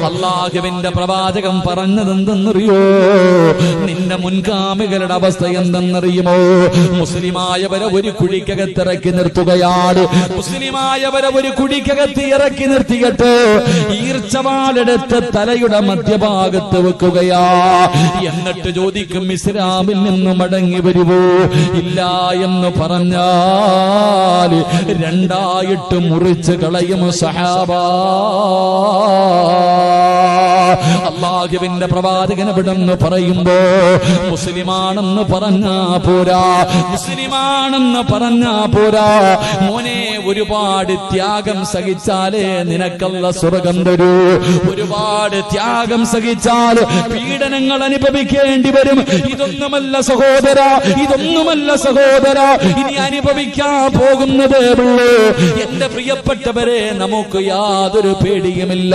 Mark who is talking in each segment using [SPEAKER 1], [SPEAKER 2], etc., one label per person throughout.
[SPEAKER 1] അല്ലാഹുവിന്റെ പ്രവാചകൻ പറഞ്ഞതെന്തെന്നറിയോ? നിന്റെ മുൻഗാമികളുടെ അവസ്ഥ എന്തെന്നറിയുമോ? മുസ്ലിമായവരെ ഒരു കുഴിക്കകത്തിറക്കി നിർത്തുകയാണ്. മുസ്ലിമായവരെ ഒരു കുഴിക്കകത്ത് ഇറക്കി നിർത്തിയിട്ട് ഈർച്ചവാളെടുത്ത് തലയുടെ മധ്യഭാഗത്ത് വെക്കുകയാ. എന്നിട്ട് ചോദിക്കും, ഇസ്ലാമിൽ നിന്ന് മടങ്ങി വരുവോ? ഇല്ല എന്ന് പറഞ്ഞാൽ രണ്ടായിട്ട് മുറിച്ച് കളയും സഹാബ. അല്ലാഹുവിന്റെ പ്രവാചകൻ ഇവിടെന്ന് പറയുമ്പോ മുസ്ലിമാണെന്ന് പറഞ്ഞാ പോരാ, മുസ്ലിമാണെന്ന് പറഞ്ഞാ പോരാ മോനെ. ഒരുപാട് ത്യാഗം സഹിച്ചാലേ നിനക്കല്ല സ്വർഗം തരൂ. ഒരുപാട് ത്യാഗം സഹിച്ചാൽ പീഡനങ്ങൾ അനുഭവിക്കേണ്ടി വരും. ഇതൊന്നുമല്ല സഹോദര, ഇതൊന്നുമല്ല സഹോദര, ഇനി അനുഭവിക്കാൻ പോകുന്നതേ ഉള്ളൂ. എന്റെ പ്രിയപ്പെട്ടവരെ, നമുക്ക് യാതൊരു പേടിയുമില്ല,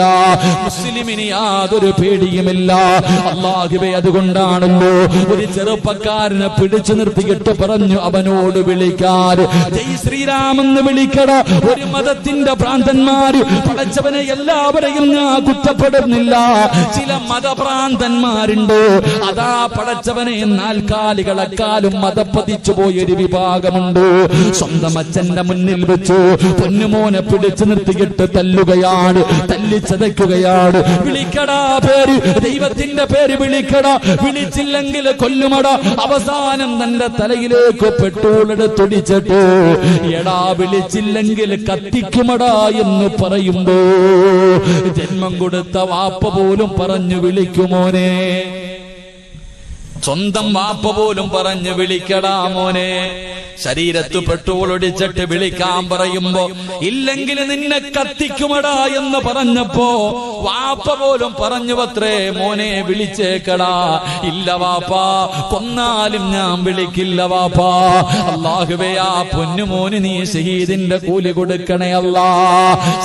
[SPEAKER 1] മുസ്ലിമിന് യാതൊരു പേടിയുമില്ല. അല്ലാഹുവേ, അതുകൊണ്ടാണല്ലോ ഒരു ചെറുപ്പക്കാരനെ പിടിച്ചു നിർത്തിയിട്ട് പറഞ്ഞു അവനോട് വിളിക്കാൻ, ജയ് ശ്രീരാമെന്ന് വിളിക്കട. ഒരു മതത്തിന്റെ ഭ്രാന്തന്മാര് പടച്ചവനെ എല്ലാവരെയും ഞാൻ കുറ്റപ്പെടുന്നില്ല. ചില മതഭ്രാന്തന്മാരുണ്ട്. അതാ പടച്ചവനെ നാൽക്കാലികളെക്കാളും മതപ്പതിച്ചു പോയൊരു വിഭാഗമുണ്ട്. സ്വന്തം അച്ഛന്റെ മുന്നിൽ വെച്ചു പൊന്നുമോനെ പിടിച്ചു നിർത്തിയിട്ട് തല്ലുകയാണ്, തല്ലിച്ചതയ്ക്കുകയാണ്. വിളിക്കടാ പേര്, ദൈവത്തിന്റെ പേര് വിളിക്കടാ, വിളിച്ചില്ലെങ്കിൽ കൊല്ലുമട. അവസാനം തന്റെ തലയിലേക്ക് പെട്രോളെടുത്തൊടിച്ചിട്ട് എടാ വിളിച്ചില്ലെങ്കിൽ കത്തിക്കുമടാ എന്ന് പറയുമ്പോ ജന്മം കൊടുത്ത വാപ്പ പോലും പറഞ്ഞു വിളിക്കുമോനെ. സ്വന്തം വാപ്പ പോലും പറഞ്ഞു വിളിക്കടാ മോനെ. ശരീരത്ത് പെട്രോൾ ഒടിച്ചിട്ട് വിളിക്കാൻ പറയുമ്പോ ഇല്ലെങ്കിൽ നിന്നെ കത്തിക്കുമടാ എന്ന് പറഞ്ഞപ്പോ വാപ്പ പോലും പറഞ്ഞു അത്രേ, മോനെ വിളിച്ചേക്കടാ. ഇല്ല വാപ്പാ, കൊന്നാലും ഞാൻ വിളിക്കില്ല വാപ്പാ. അല്ലാഹുവേ, ആ പൊന്നുമോന് നീ ഷഹീദിന്റെ കൂലി കൊടുക്കണേ അല്ലാ.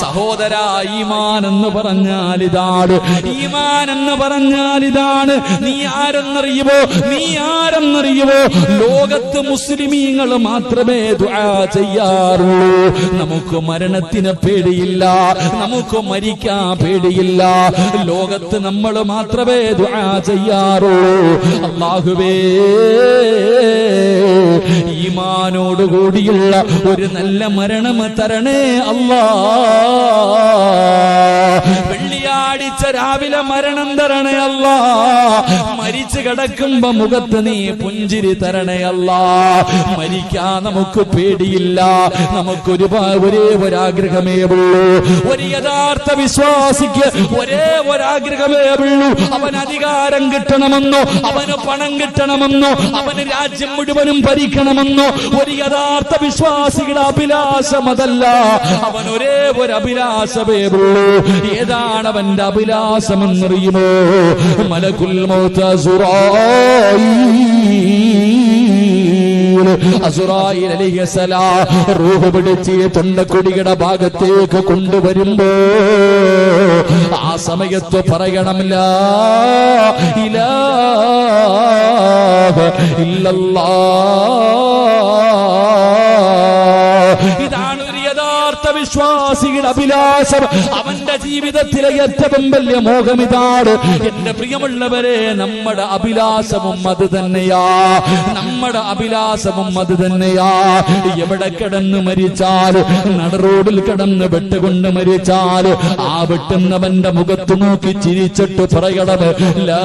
[SPEAKER 1] സഹോദര, ഈമാൻ എന്ന് പറഞ്ഞാൽ ഇതാണ്, ഈമാൻ എന്ന് പറഞ്ഞാൽ ഇതാണ്. നീ ആരെന്നറിയുമോ? നീ ആരെന്നറിയുമോ? ലോകത്ത് മുസ്ലിമീങ്ങൾ മാത്രമേ ദുആ ചെയ്യാറുള്ളൂ. നമുക്ക് മരണത്തിന് പേടിയില്ല, നമുക്ക് മരിക്കാൻ പേടിയില്ല. ലോകത്ത് നമ്മൾ മാത്രമേ ദുആ ചെയ്യാറുള്ളൂ. അല്ലാഹുവേ, ഈമാനോടുകൂടിയുള്ള ഒരു നല്ല മരണം തരണേ അല്ലാ. വെള്ളിയാഴ്ച രാവിലെ മരണം തരണേ അല്ലാ. മരിച്ചു കിടക്കുമ്പോ മുഖത്ത് നീ പുഞ്ചിരി തരണേ അല്ലാ. മരിക്കാൻ നമുക്ക് പേടിയില്ല. നമുക്കൊരു ഒരേ ഒരാഗ്രഹമേ ഉള്ളൂ. ഒരു യഥാർത്ഥ വിശ്വാസിക്ക് ഒരേ ഒരാഗ്രഹമേ ഉള്ളൂ. അവൻ അധികാരം കിട്ടണമെന്നോ, അവന് പണം കിട്ടണമെന്നോ, അവന് രാജ്യം മുഴുവനും ഭരിക്കണമെന്നോ ഒരു യഥാർത്ഥ വിശ്വാസിയുടെ അഭിലാഷം അതല്ല. അവൻ ഒരേ ഒരു അഭിലാഷമേ ഉള്ളൂ. ഏതാണ് അവന്റെ അഭിലാഷമെന്നറിയുമോ? മലക്കുൽ മൗത്ത് അസ്റായീൽ അലൈഹിസ്സലാം റൂഹ് പിടിച്ച് തൊണ്ടക്കൊടിയുടെ ഭാഗത്തേക്ക് കൊണ്ടുവരുമ്പോ ആ സമയത്ത് പറയണം, ലാ ഇലാഹ ഇല്ലല്ലാഹ്. ഇതാണ് ഒരു യഥാർത്ഥ വിശ്വാസിയുടെ അഭിലാഷം. അവന്റെ ജീവിതത്തിലെ ഏറ്റവും വലിയ മോഹം ഇതാണ്. എന്റെ പ്രിയമുള്ളവരെ, നമ്മുടെ അഭിലാഷവും അത് തന്നെയാ, നമ്മുടെ അഭിലാഷവും അത് തന്നെയാ. എവിടെ കിടന്ന് മരിച്ചാൽ, നടറോഡിൽ കിടന്ന് വെട്ടുകൊണ്ട് മരിച്ചാൽ ആ വെട്ടുന്നവന്റെ മുഖത്ത് നോക്കി ചിരിച്ചിട്ട് പറയണം, ലാ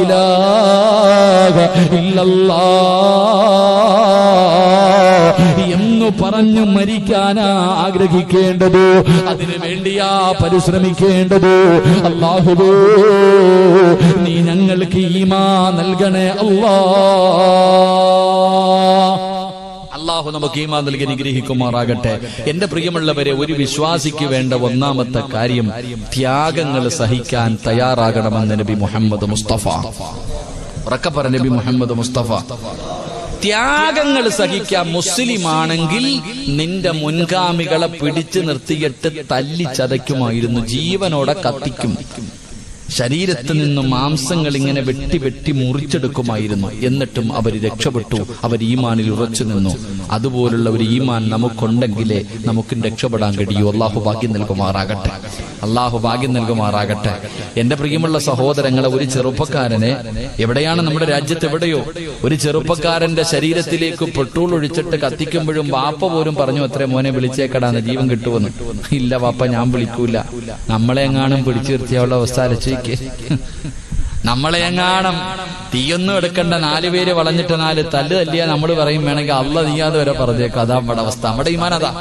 [SPEAKER 1] ഇലാഹ ഇല്ലല്ലാഹ് എന്ന് പറഞ്ഞു മരിക്കാനാ ആഗ്രഹിക്കേണ്ടത്. അതിനു വേണ്ടിയാ പരിശ്രമിക്കേണ്ടത്. അല്ലാഹുവേ, നീ ഞങ്ങൾക്ക് ഈമാൻ നൽകണേ അല്ലാ. അല്ലാഹു നമുക്ക് ഈമാൻ നൽകി അനുഗ്രഹിക്കുമാറാകട്ടെ. എന്റെ പ്രിയമുള്ളവരെ, ഒരു വിശ്വാസിക്ക് വേണ്ട ഒന്നാമത്തെ കാര്യം ത്യാഗങ്ങൾ സഹിക്കാൻ തയ്യാറാകണമെന്ന് നബി മുഹമ്മദ് മുസ്തഫ. ഉറക്കെ പറ, നബി മുഹമ്മദ് മുസ്തഫ. ത്യാഗങ്ങൾ സഹിക്കാൻ മുസ്ലിമാണെങ്കിൽ നിന്റെ മുൻഗാമികളെ പിടിച്ചു നിർത്തിയിട്ട് തല്ലി ചതയ്ക്കുമായിരുന്നു, ജീവനോടെ കത്തിക്കും. ശരീരത്തിൽ നിന്നും മാംസങ്ങൾ ഇങ്ങനെ വെട്ടി വെട്ടി മുറിച്ചെടുക്കുമായിരുന്നു. എന്നിട്ടും അവർ രക്ഷപ്പെട്ടു, അവർ ഈമാനിൽ ഉറച്ചു നിന്നു. അതുപോലുള്ള ഒരു ഈമാൻ നമുക്കുണ്ടെങ്കിലേ നമുക്കും രക്ഷപ്പെടാൻ കഴിയൂ. അല്ലാഹു ഭാഗ്യം നൽകുമാറാകട്ടെ. അള്ളാഹു ഭാഗ്യം നൽകുമാറാകട്ടെ. എന്റെ പ്രിയമുള്ള സഹോദരങ്ങളെ, ഒരു ചെറുപ്പക്കാരനെ, എവിടെയാണ് നമ്മുടെ രാജ്യത്ത് എവിടെയോ ഒരു ചെറുപ്പക്കാരന്റെ ശരീരത്തിലേക്ക് പെട്രോൾ ഒഴിച്ചിട്ട് കത്തിക്കുമ്പോഴും വാപ്പ പോലും പറഞ്ഞു അത്രേ, മോനെ വിളിച്ചേക്കടാന്ന്, ജീവൻ കിട്ടുമെന്ന്. ഇല്ല വാപ്പ, ഞാൻ വിളിക്കൂല. നമ്മളെ എങ്ങാനും പിടിച്ചു നിർത്തിയുള്ള അവസ്ഥ അരച്ചേക്ക്. നമ്മളെ എങ്ങാനും തീയൊന്നും എടുക്കണ്ട, 4 പേര് വളഞ്ഞിട്ട് 4 തല്ല് തല്ലിയാ നമ്മൾ പറയും വേണമെങ്കിൽ അള്ള നീയാതെ വരെ പറഞ്ഞേക്കും. അതാ നമ്മുടെ അവസ്ഥ. നമ്മുടെ ഈമാൻ അതാ.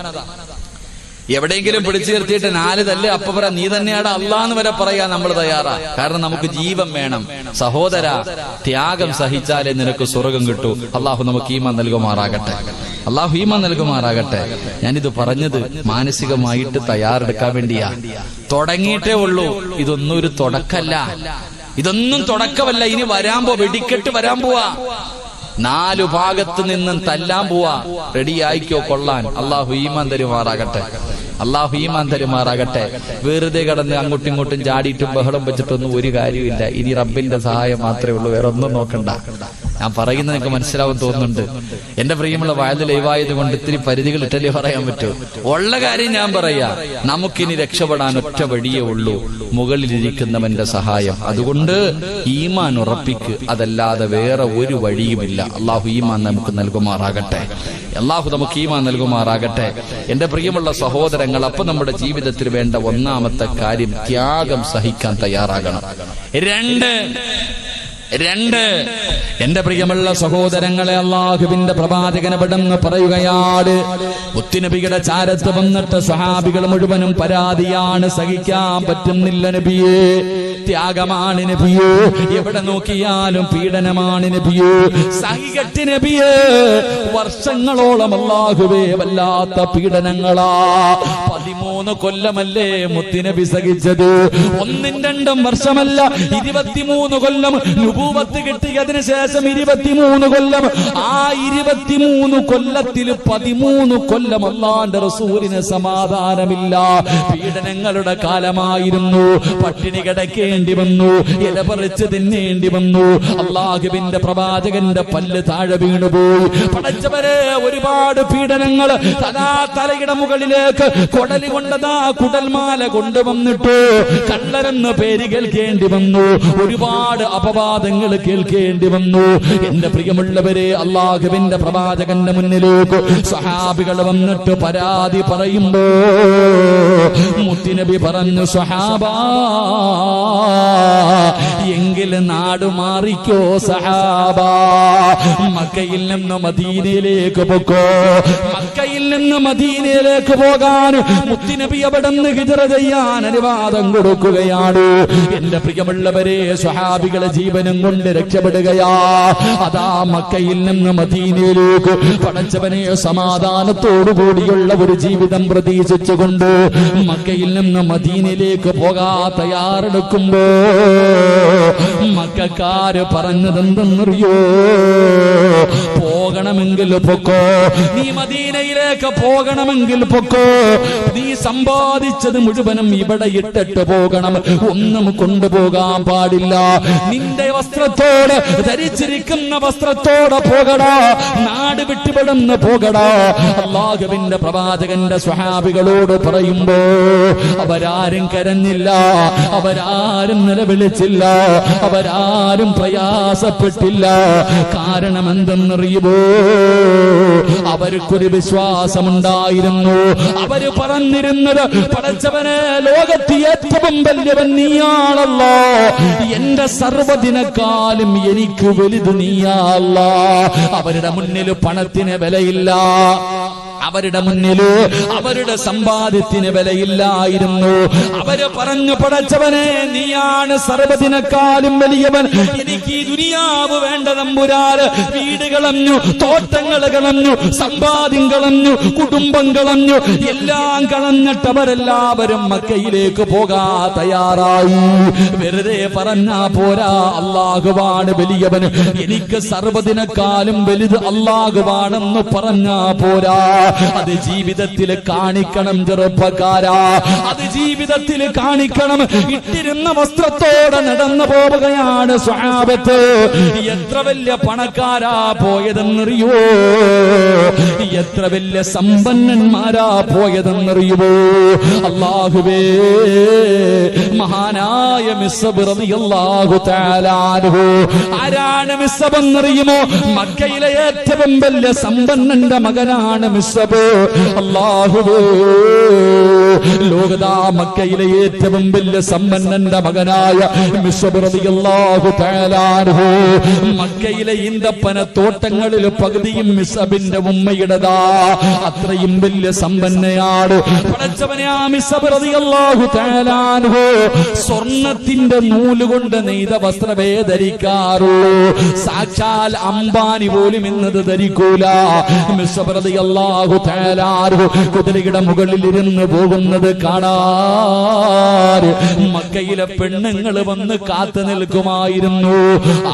[SPEAKER 1] എവിടെയെങ്കിലും പിടിച്ചു നിർത്തിയിട്ട് 4 തല്ല് അപ്പൊ പറയാം നീ തന്നെയാണ് അള്ളാന്ന് വരെ പറയാ നമ്മൾ തയ്യാറാ. കാരണം നമുക്ക് ജീവൻ വേണം. സഹോദര, ത്യാഗം സഹിച്ചാലേ നിനക്ക് സ്വർഗം കിട്ടൂ. അള്ളാഹു നമുക്ക് ഈമാൻ നൽകുമാറാകട്ടെ. അള്ളാഹു ഈമാൻ നൽകുമാറാകട്ടെ. ഞാനിത് പറഞ്ഞത് മാനസികമായിട്ട് തയ്യാറെടുക്കാൻ വേണ്ടിയാ. തുടങ്ങിയിട്ടേ ഉള്ളൂ. ഇതൊന്നും ഒരു തുടക്കല്ല. ഇതൊന്നും തുടക്കമല്ല. ഇനി വെടിക്കെട്ട് വരാൻ പോവാ. 4 ഭാഗത്ത് നിന്നും തല്ലാൻ പോവാ. റെഡി ആയിക്കോ കൊള്ളാൻ. അള്ളാഹു ഈമാൻ തരുമാറാകട്ടെ. അള്ളാഹു ഈമാൻ തരുമാറാകട്ടെ. വെറുതെ കടന്ന് അങ്ങോട്ടും ഇങ്ങോട്ടും ചാടിയിട്ടും ബഹളം വെച്ചിട്ടൊന്നും ഒരു കാര്യമില്ല. ഇനി റബ്ബിന്റെ സഹായം മാത്രമേ ഉള്ളൂ. വേറെ ഒന്നും നോക്കണ്ട. ഞാൻ പറയുന്നത് നിങ്ങൾക്ക് മനസ്സിലാവും തോന്നുന്നുണ്ട്. എന്റെ പ്രിയമുള്ള വയല് ലൈവായത് കൊണ്ട് ഇത്തിരി പരിധികൾ ഇട്ടല്ലേ പറയാൻ പറ്റൂ. ഉള്ള കാര്യം ഞാൻ പറയാ. നമുക്കിനി രക്ഷപ്പെടാൻ ഒറ്റ വഴിയേ ഉള്ളൂ, മുകളിലിരിക്കുന്നവന്റെ സഹായം. അതുകൊണ്ട് ഈമാൻ ഉറപ്പിക്ക്. അതല്ലാതെ വേറെ ഒരു വഴിയുമില്ല. അള്ളാഹു ഈമാൻ നമുക്ക് നൽകുമാറാകട്ടെ. അള്ളാഹു നമുക്ക് ഈമാൻ നൽകുമാറാകട്ടെ. എന്റെ പ്രിയമുള്ള സഹോദരങ്ങൾ, അപ്പൊ നമ്മുടെ ജീവിതത്തിൽ വേണ്ട ഒന്നാമത്തെ കാര്യം ത്യാഗം സഹിക്കാൻ തയ്യാറാകണം. 2 എന്റെ പ്രിയമുള്ള സഹോദരങ്ങളെ, അള്ളാഹുവിന്റെ പ്രവാചകൻ പെട്ടെന്ന് പറയുകയാണ്, മുത്തുനബിയുടെ ചാരത്ത് വന്നിട്ട് സ്വഹാബികൾ മുഴുവനും പരാതിയാണ്, സഹിക്കാൻ പറ്റുന്നില്ല നബിയേ, ത്യാഗമാണ് നബിയേ, എവിടെ നോക്കിയാലും പീഡനമാണ് നബിയേ, സഹികെട്ട് നബിയേ, വർഷങ്ങളോളം അല്ലാഹുവേ വല്ലാത്ത പീഡനങ്ങളാ. 13 കൊല്ലമല്ലേ മുത്തുനബി സഹിച്ചത്. 1-2 വർഷമല്ല, 23 കൊല്ലം നുബൂവത്ത് കിട്ടിയതിനു ശേഷം 23 കൊല്ലം. ആ 23 കൊല്ലത്തിൽ 13 കൊല്ലം അല്ലാഹുവിന്റെ റസൂലിന് സമാധാനമില്ല. പീഡനങ്ങളുടെ കാലമായിരുന്നു. പട്ടിണി കിടക്കേണ്ടി വന്നു, ഇല പറിച്ച് തിന്നേണ്ടി വന്നു. അല്ലാഹുവിന്റെ പ്രവാചകന്റെ പല്ല് താഴെ വീണുപോയി. പടച്ചവരെ, ഒരുപാട് പീഡനങ്ങൾ. തലയുടെ മുകളിലേക്ക് കൊടലി കൊണ്ടതാ കുടൽമാല കൊണ്ടുവന്നിട്ടു. കള്ളരെന്ന് പേര് കേൾക്കേണ്ടി വന്നു. ഒരുപാട് അപവാദങ്ങൾ കേൾക്കേണ്ടി വന്നു. എന്റെ പ്രിയമുള്ളവരെ, അല്ലാഹുവിന്റെ പ്രവാചകന്റെ മുന്നിലേക്ക് സ്വഹാബികൾ വന്നിട്ട് പരാതി പറയുമ്പോ മുത്തുനബി പറഞ്ഞു, സ്വഹാബാ, എങ്കിൽ നാട് മാറിക്കോ സഹാബാ, മക്കയിൽ നിന്ന് മദീനയിലേക്ക് പോക്കോ. മക്കയിൽ നിന്ന് മദീനയിലേക്ക് പോകാൻ മുത്തുനബി അവിടെ നിന്ന് ഹിജ്റ ചെയ്യാൻ അനുവാദം കൊടുക്കുകയാണ്. എന്റെ പ്രിയമുള്ളവരെ, സ്വഹാബികളെ ജീവനും കൊണ്ട് രക്ഷപ്പെടുകയാ. അതാ മക്കയിൽ നിന്ന് മദീനയിലേക്ക് പടച്ചവനെ സമാധാനത്തോടു കൂടിയുള്ള ഒരു ജീവിതം പ്രതീക്ഷിച്ചുകൊണ്ട് മക്കയിൽ നിന്ന് മദീനയിലേക്ക് പോകാ തയ്യാറെടുക്കുമ്പോ മക്കക്കാര് പറഞ്ഞതെന്തെന്നറിയോ? പോകണമെങ്കിൽ പൊക്കോ, നീ മദീനയിലേക്ക് പോകണമെങ്കിൽ പൊക്കോ, നീ സമ്പാദിച്ചത് മുഴുവനും ഇവിടെ ഇട്ടിട്ട് പോകണം, ഒന്നും കൊണ്ടുപോകാൻ പാടില്ല. നിന്റെ വസ്ത്രത്തോട്, ധരിച്ചിരിക്കുന്ന വസ്ത്രത്തോടെ പോകടാ, നാട് വിട്ടുപെടുന്ന പോകടാ. അല്ലാഹുവിന്റെ പ്രവാചകന്റെ സ്വഹാബികളോട് പറയുമ്പോ അവരാരും കരഞ്ഞില്ല, അവരാരും നിലവിളിച്ചില്ല, അവരാരും പ്രയാസപ്പെട്ടില്ല. കാരണം എന്തെന്നറിയുമോ? അവർക്കൊരു വിശ്വാസമുണ്ടായിരുന്നു. അവര് പറഞ്ഞിരുന്നത്, പടച്ചവനെ, ലോകത്ത് ഏറ്റവും വലിയവൻ നീയാണല്ലോ, എന്റെ സർവ്വതിനെക്കാളും എനിക്ക് വലുത് നീയാല്ല. അവരുടെ മുന്നിൽ പണത്തിന് വിലയില്ല, അവരുടെ മുന്നില് അവരുടെ സമ്പാദ്യത്തിന് വിലയില്ലായിരുന്നു. അവര് പറഞ്ഞു, പടച്ചവനെ, നീയാണ് സർവ്വതിനെക്കാളും വലിയവൻ, എനിക്ക് ഈ ദുനിയാവ് വേണ്ട തമ്പുരാന്. വീട് കളഞ്ഞു, തോട്ടങ്ങൾ കളഞ്ഞു, സമ്പാദ്യം കളഞ്ഞു, കുടുംബം കളഞ്ഞു, എല്ലാം കളഞ്ഞിട്ട് അവരെല്ലാവരും മക്കയിലേക്ക് പോകാ തയ്യാറായി. വെറുതെ പറഞ്ഞാ പോരാ, അല്ലാഹുവാണ് വലിയവൻ, എനിക്ക് സർവ്വതിനെക്കാളും വലുത് അല്ലാഹുവാണെന്ന് പറഞ്ഞാ പോരാ. അത് ജീവിതത്തിൽ കാണിക്കണം ചെറുപ്പക്കാരാ, അത് ജീവിതത്തിൽ കാണിക്കണം. ഇട്ടിരുന്ന വസ്ത്രത്തോടെ നടന്നു പോവുകയാണ് സ്വഹാബത്ത്. എത്ര വലിയ പണക്കാരാ പോയതെന്നറിയോ, എത്ര വലിയ സമ്പന്നന്മാരാ പോയതെന്നറിയുമോ? അല്ലാഹുവേ, മഹാനായ മിസ്അബ് റളിയല്ലാഹു തആല അൻഹു. ആരാണ് മിസ്അബ് എന്നറിയുമോ? മക്കയിലെ ഏറ്റവും വലിയ സമ്പന്നന്റെ മകനാണ് മിസ്അബ്. അല്ലാഹുവേ, ലോകതാ മക്കയിലെ ഏറ്റവും വലിയ സമ്പന്നന്റെ മകനായ മിസ്അബ് റളിയല്ലാഹു തആല അൻഹു. മക്കയിലെ ഈന്തപ്പന തോട്ടങ്ങളിൽ പകുതിയും മിസ്അബിന്റെ ഉമ്മയുടേതാ. അത്രയും വലിയ സമ്പന്നയാണ്. പടച്ചവനെ, ആ മിസ്അബ് റളിയല്ലാഹു തആല അൻഹു സ്വർണത്തിന്റെ നൂലുകൊണ്ട് നെയ്ത വസ്ത്രമേ ധരിക്കാറുള്ളൂ. സാക്ഷാൽ അംബാനി പോലും ഇന്നത് ധരിക്കൂല. മിസ്അബ് റളിയല്ലാഹു തആല അൻഹു കുതിരയുടെ മുകളിൽ ഇരുന്ന് പോകുന്നത് കാണാൻ മക്കയിലെ പെണ്ണുങ്ങൾ വന്ന് കാത്തു നിൽക്കുമായിരുന്നു.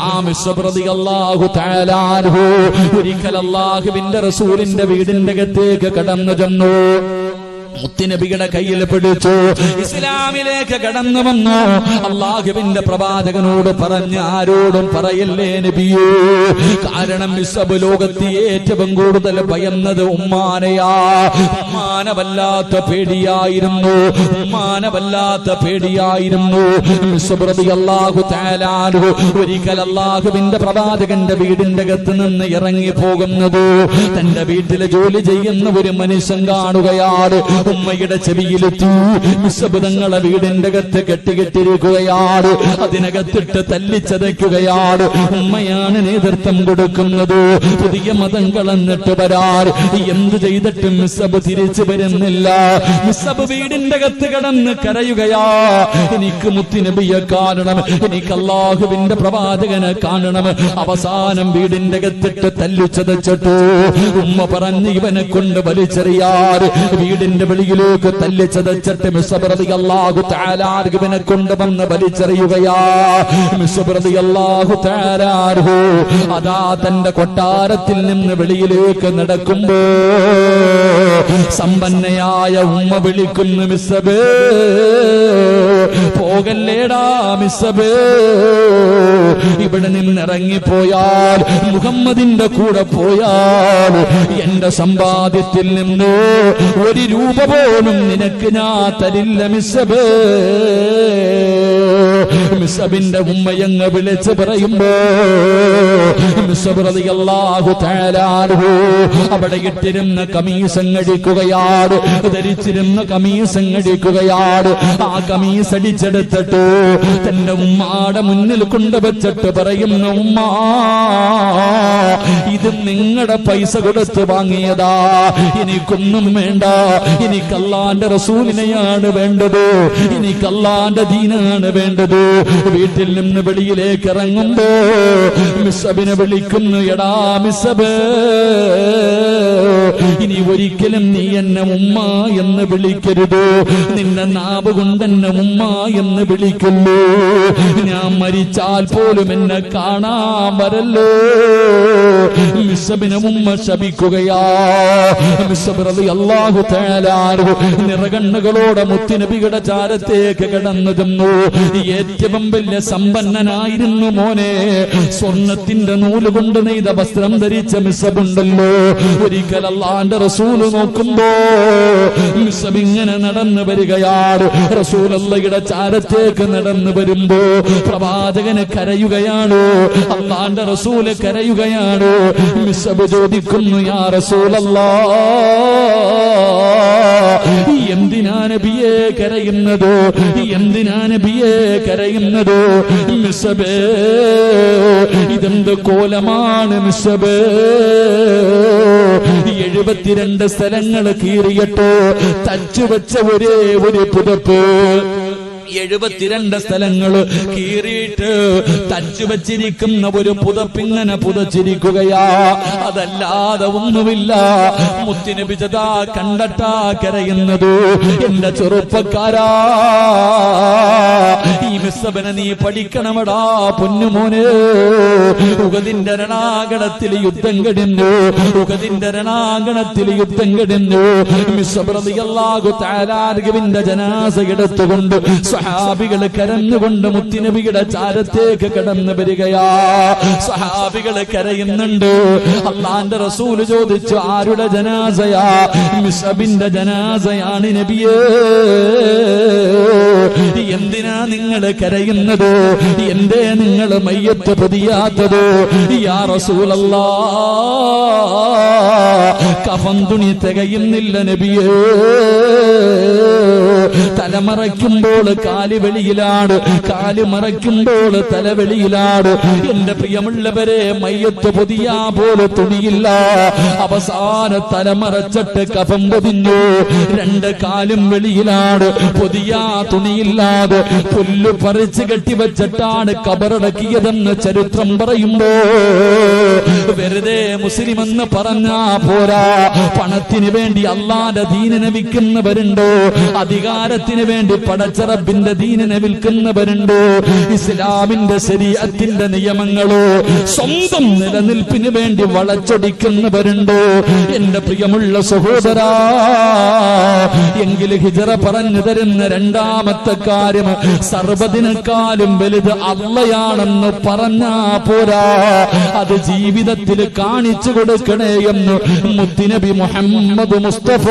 [SPEAKER 1] ആ മിസ്അബ് റളിയല്ലാഹു തആല അൻഹു ഒരിക്കൽ അല്ലാഹുവിന്റെ റസൂലിന്റെ വീടിന്റെ അകത്തേക്ക് കടന്നു ചെന്നു. മുത്തുനബിയുടെ കയ്യിൽ പിടിച്ചു ഇസ്ലാമിലേക്ക് കടന്നു വന്നു. അല്ലാഹുവിന്റെ പ്രവാചകനോട് പറഞ്ഞ്, ആരോടും പറയല്ലേ നബിയേ, കാരണം മിസ്അബ് ലോകത്ത് ഏറ്റവും കൂടുതൽ ഭയന്നത് ഉമ്മാനെയാ. ഉമ്മാനെ വല്ലാത്ത പേടിയായിരുന്നു, ഉമ്മാനെ വല്ലാത്ത പേടിയായിരുന്നു. മിസ്അബ് റളിയല്ലാഹു തആല അൻഹു ഒരിക്കൽ അല്ലാഹുവിന്റെ പ്രവാചകന്റെ വീടിന്റെ അകത്ത് നിന്ന് ഇറങ്ങി പോകുന്നത് തന്റെ വീട്ടിലെ ജോലി ചെയ്യുന്ന ഒരു മനുഷ്യൻ കാണുകയാണ്. ഉമ്മയുടെ ചെവിയിലെത്തി. മിസ്അബ് തങ്ങളെ വീടിന്റെ അകത്ത് കെട്ടിക്കെട്ടിരിക്കുകയാണ്. അതിനകത്തിട്ട് തല്ലിച്ചതയ്ക്കുകയാണ്. ഉമ്മയാണ് നേതൃത്വം കൊടുക്കുന്നത്. പുതിയ മതം കളന്നിട്ട് വരാർ എന്ത് ചെയ്തിട്ടും മിസ്അബ് തിരിച്ചു വരുന്നില്ല. മിസ്അബ് വീടിന്റെ അകത്ത് കിടന്ന് കരയുകയാ, എനിക്ക് മുത്തുനബിയെ കാണണം, എനിക്ക് അല്ലാഹുവിന്റെ പ്രവാചകനെ കാണണം. അവസാനം വീടിന്റെ അകത്തിട്ട് തല്ലിച്ചതച്ചിട്ടു. ഉമ്മ പറഞ്ഞ്, ഇവനെ കൊണ്ട് വലിച്ചെറിയാർ. വീടിന്റെ വെളിയിലേക്ക് തല്ലിച്ചതച്ചിട്ട് മിസ്അബ് റളിയല്ലാഹു തആല അൻഹുവിനെ കൊണ്ടുവന്ന് വലിച്ചെറിയുകയാ. മിസ്അബ് റളിയല്ലാഹു തആല അൻഹു അതാ തന്റെ കൊട്ടാരത്തിൽ നിന്ന് വെളിയിലേക്ക് നടക്കുമ്പോ സമ്പന്നയായ ഉമ്മ വിളിക്കുന്നു, മിസ്അബ്, പോകല്ലേടാ മിസ്അബ്, ഇവിടെ നിന്നിറങ്ങിപ്പോയാൽ, മുഹമ്മദിന്റെ കൂടെ പോയാൽ എന്റെ സമ്പാദ്യത്തിൽ നിന്ന് ഒരു രൂപ പോലും നിനക്ക് ഞാൻ തരില്ല മിസ്അബ്. മിസ്അബിന്റെ ഉമ്മയങ്ങ് വിളിച്ച് പറയുമ്പോ മിസ്അബ് റളിയല്ലാഹു തആല അൻഹു അവിടെ ഇട്ടിരുന്ന കമീസങ്ങടിക്കുകയാണ്, ധരിച്ചിരുന്ന കമീസങ്ങടിക്കുകയാണ്. ആ കമീസ് അടിച്ചെടുത്തിട്ട് തന്റെ ഉമ്മാടെ മുന്നിൽ കൊണ്ടുവച്ചിട്ട് പറയുന്നു, ഉമ്മ, ഇത് നിങ്ങളുടെ പൈസ കൊടുത്ത് വാങ്ങിയതാ, എനിക്കൊന്നും വേണ്ട, എനിക്ക് അല്ലാഹുവിന്റെ റസൂലിനെയാണ് വേണ്ടത്, എനിക്ക് അല്ലാഹുവിന്റെ ദീനാണ് വേണ്ടത്. വീട്ടിൽ നിന്ന് വെളിയിലേക്ക് ഇറങ്ങുമ്പോ മിസ്അബിനെ വിളിക്കുന്നു, എടാ മിസ്അബ്, ഇനി ഒരിക്കലും നീ എന്നെ ഉമ്മ എന്ന് വിളിക്കരുത്. നിന്റെ നാവ് കൊണ്ട് എന്നെ ഉമ്മ എന്ന് വിളിക്കുന്നു. ഞാൻ മരിച്ചാൽ പോലും എന്നെ കാണാൻ വരല്ലോ. മിസ്അബിനെ ഉമ്മ ശപിക്കുകയാ. മിസ്അബ് റളിയല്ലാഹു തആല അൻഹു നിറകണ്ണുകളോടെ മുത്തുനബിയുടെ ചാരത്തേക്ക് കടന്നു ചെന്നു. ഏറ്റവും വലിയ സമ്പന്നനായിരുന്നു മോനെ. സ്വർണത്തിന്റെ നൂല് കൊണ്ട് നെയ്ത വസ്ത്രം ധരിച്ച മിസ്അബ് ഉണ്ടല്ലോ. ഒരിക്കൽ അല്ലാഹുവിന്റെ റസൂല് നോക്കുമ്പോ മിസ്അബ് ഇങ്ങനെ നടന്നു വരികയാണ്. റസൂലുള്ളാഹിയുടെ ചാരത്തേക്ക് നടന്നു വരുമ്പോ പ്രവാചകന് കരയുകയാണ്, അല്ലാഹുവിന്റെ റസൂല് കരയുകയാണ്. മിസ്അബ് ചോദിക്കുന്നു, യാ റസൂലല്ലാഹ്, എന്തിനാ നബിയെ കരയുന്നത്, എന്തിനാ നബിയെ കരയുന്നത്? മിസ്അബ്, ഇതെന്ത് കോലമാണ് മിസ്അബ്? 72 സ്ഥലങ്ങൾ കീറിയിട്ട് തച്ചുവെച്ച ഒരേ ഒരു പുതപ്പ്, 72 സ്ഥലങ്ങള് കീറിയിട്ട് തച്ചു വച്ചിരിക്കുന്ന ഒരു പുതപ്പിങ്ങനെ പുതച്ചിരിക്കുകയാ. അതല്ലാതെ ഒന്നുമില്ല. മുത്തുനബി ജദാ കണ്ടട്ടാ കരയുന്നത്. എന്റെ ചെറുപ്പക്കാരാ, ഈ മിസ്സബനെ നീ പഠിക്കണമടാ പൊന്നുമോനെ. ഉഹദിന്റെ രണാങ്കണത്തിൽ യുദ്ധം കഴിഞ്ഞു. ഉഹദിന്റെ രണാങ്കണത്തിൽ യുദ്ധം കഴിഞ്ഞു. മിസ്സബ് റളിയല്ലാഹു തആല അൻഹുവിന്റെ ജനാസ എടുത്തുകൊണ്ട് സ്വഹാബികൾ കരഞ്ഞുകൊണ്ട് മുത്തുനബിയുടെ ചാരത്തേക്ക് കടന്നു വരികയാ. സ്വഹാബികൾ കരയുന്നുണ്ട്. അല്ലാഹുവിന്റെ റസൂൽ ചോദിച്ചു, ആരുടെ ജനാസയാ? മിസ്അബിന്റെ ജനാസയാണ് നബിയേ. എന്തിനാ നിങ്ങൾ കരയുന്നത്? എന്തേ നിങ്ങൾ മയ്യത്ത് പൊതിയാത്തത്? യാ റസൂലല്ലാഹ്, കഫൻ തുണി തികയുന്നില്ല നബിയേ. തലമറയ്ക്കുമ്പോൾ കാല് വെളിയിലാണ്, കാല് മറയ്ക്കുമ്പോൾ തല വെളിയിലാണ്. എന്റെ പ്രിയമുള്ളവരെ, മയ്യത്ത് പൊതിയാ പോലെ തുണിയില്ല. അവസാന തലമറച്ചിട്ട് കഫം പൊതിഞ്ഞു. 2 കാലും വെളിയിലാണ്, പൊതിയാ തുണിയില്ലാതെ പുല്ല് പറിച്ച് കെട്ടിവച്ചിട്ടാണ് കബറടക്കിയതെന്ന് ചരിത്രം പറയുമ്പോ വെറുതെ മുസ്ലിം എന്ന് പറഞ്ഞാ പോരാ. പണത്തിന് വേണ്ടി അള്ളാന്റെ ദീനിനെ വിൽക്കുന്നവരുണ്ടോ? അധികാരത്തിന് വേണ്ടി പടച്ചറബിന്റെ ദീനിനെ വിൽക്കുന്നവരുണ്ടോ? ഇസ്ലാമിന്റെ ശരീഅത്തിന്റെ നിയമങ്ങളോ സ്വന്തം നിലനിൽപ്പിന് വേണ്ടി വളച്ചൊടിക്കുന്നവരുണ്ടോ? എന്റെ പ്രിയമുള്ള സഹോദരാ, എങ്കിൽ ഹിജറ പറഞ്ഞു തരുന്ന രണ്ടാമത്തെ കാര്യം, സർവ്വതിനേക്കാളും വലുത് അള്ളയാണെന്ന് പറഞ്ഞാ പോരാ, അത് ജീവിതത്തിൽ കാണിച്ചു കൊടുക്കണേ എന്ന് മുത്തുനബി മുഹമ്മദ് മുസ്തഫ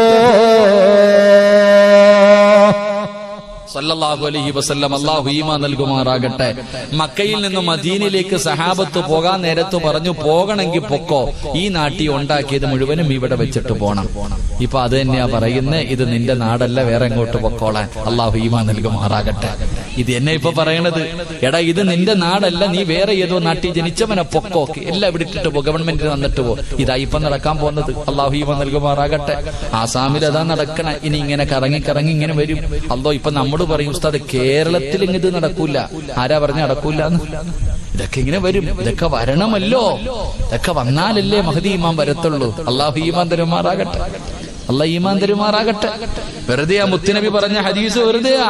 [SPEAKER 1] സല്ലല്ലാഹു അലൈഹി വസല്ലം. അല്ലാഹു ഈമാൻ നൽകുമാറാകട്ടെ. മക്കയിൽ നിന്ന് മദീനയിലേക്ക് സഹാബത്ത് പോകാൻ നേരത്ത് പറഞ്ഞു, പോകണമെങ്കിൽ പൊക്കോ, ഈ നാട്ടി ഉണ്ടാക്കിയത് മുഴുവനും ഇവിടെ വെച്ചിട്ട് പോണം. ഇപ്പൊ അത് തന്നെയാ പറയുന്നത്, ഇത് നിന്റെ നാടല്ല, വേറെ എങ്ങോട്ട് പൊക്കോളാൻ. അല്ലാഹു ഈമാൻ നൽകുമാറാകട്ടെ. ഇത് എന്നെ ഇപ്പൊ പറയണത്, എടാ ഇത് നിന്റെ നാടല്ല, നീ വേറെ ഏതോ നാട്ടിൽ ജനിച്ചവനെ പൊക്കോ, എല്ലാം ഇവിടെ ഇട്ടിട്ട് പോ, ഗവൺമെന്റിന് വന്നിട്ട് പോ. ഇതാ ഇപ്പൊ നടക്കാൻ പോകുന്നത്. അല്ലാഹു ഈമാൻ നൽകുമാറാകട്ടെ. ആസാമിൽ അതാ നടക്കണ. ഇനി ഇങ്ങനെ കറങ്ങി കറങ്ങി ഇങ്ങനെ വരും. അല്ലോ ഇപ്പൊ നമ്മൾ പറയും, ഉസ്താദ് കേരളത്തിൽ ഇത് നടക്കൂല. ആരാ പറഞ്ഞ നടക്കൂല? ഇതൊക്കെ ഇങ്ങനെ വരും. ഇതൊക്കെ വരണമല്ലോ. ഇതൊക്കെ വന്നാലല്ലേ മഹദി ഈമാൻ വരത്തുള്ളൂ. അല്ലാഹു ഈമാൻ തരുമാറാകട്ടെ. അല്ലാഹു ഈമാൻ തരുമാറാകട്ടെ. വെറുതെയാ മുത്തുനബി പറഞ്ഞ ഹദീസ്, വെറുതെയാ.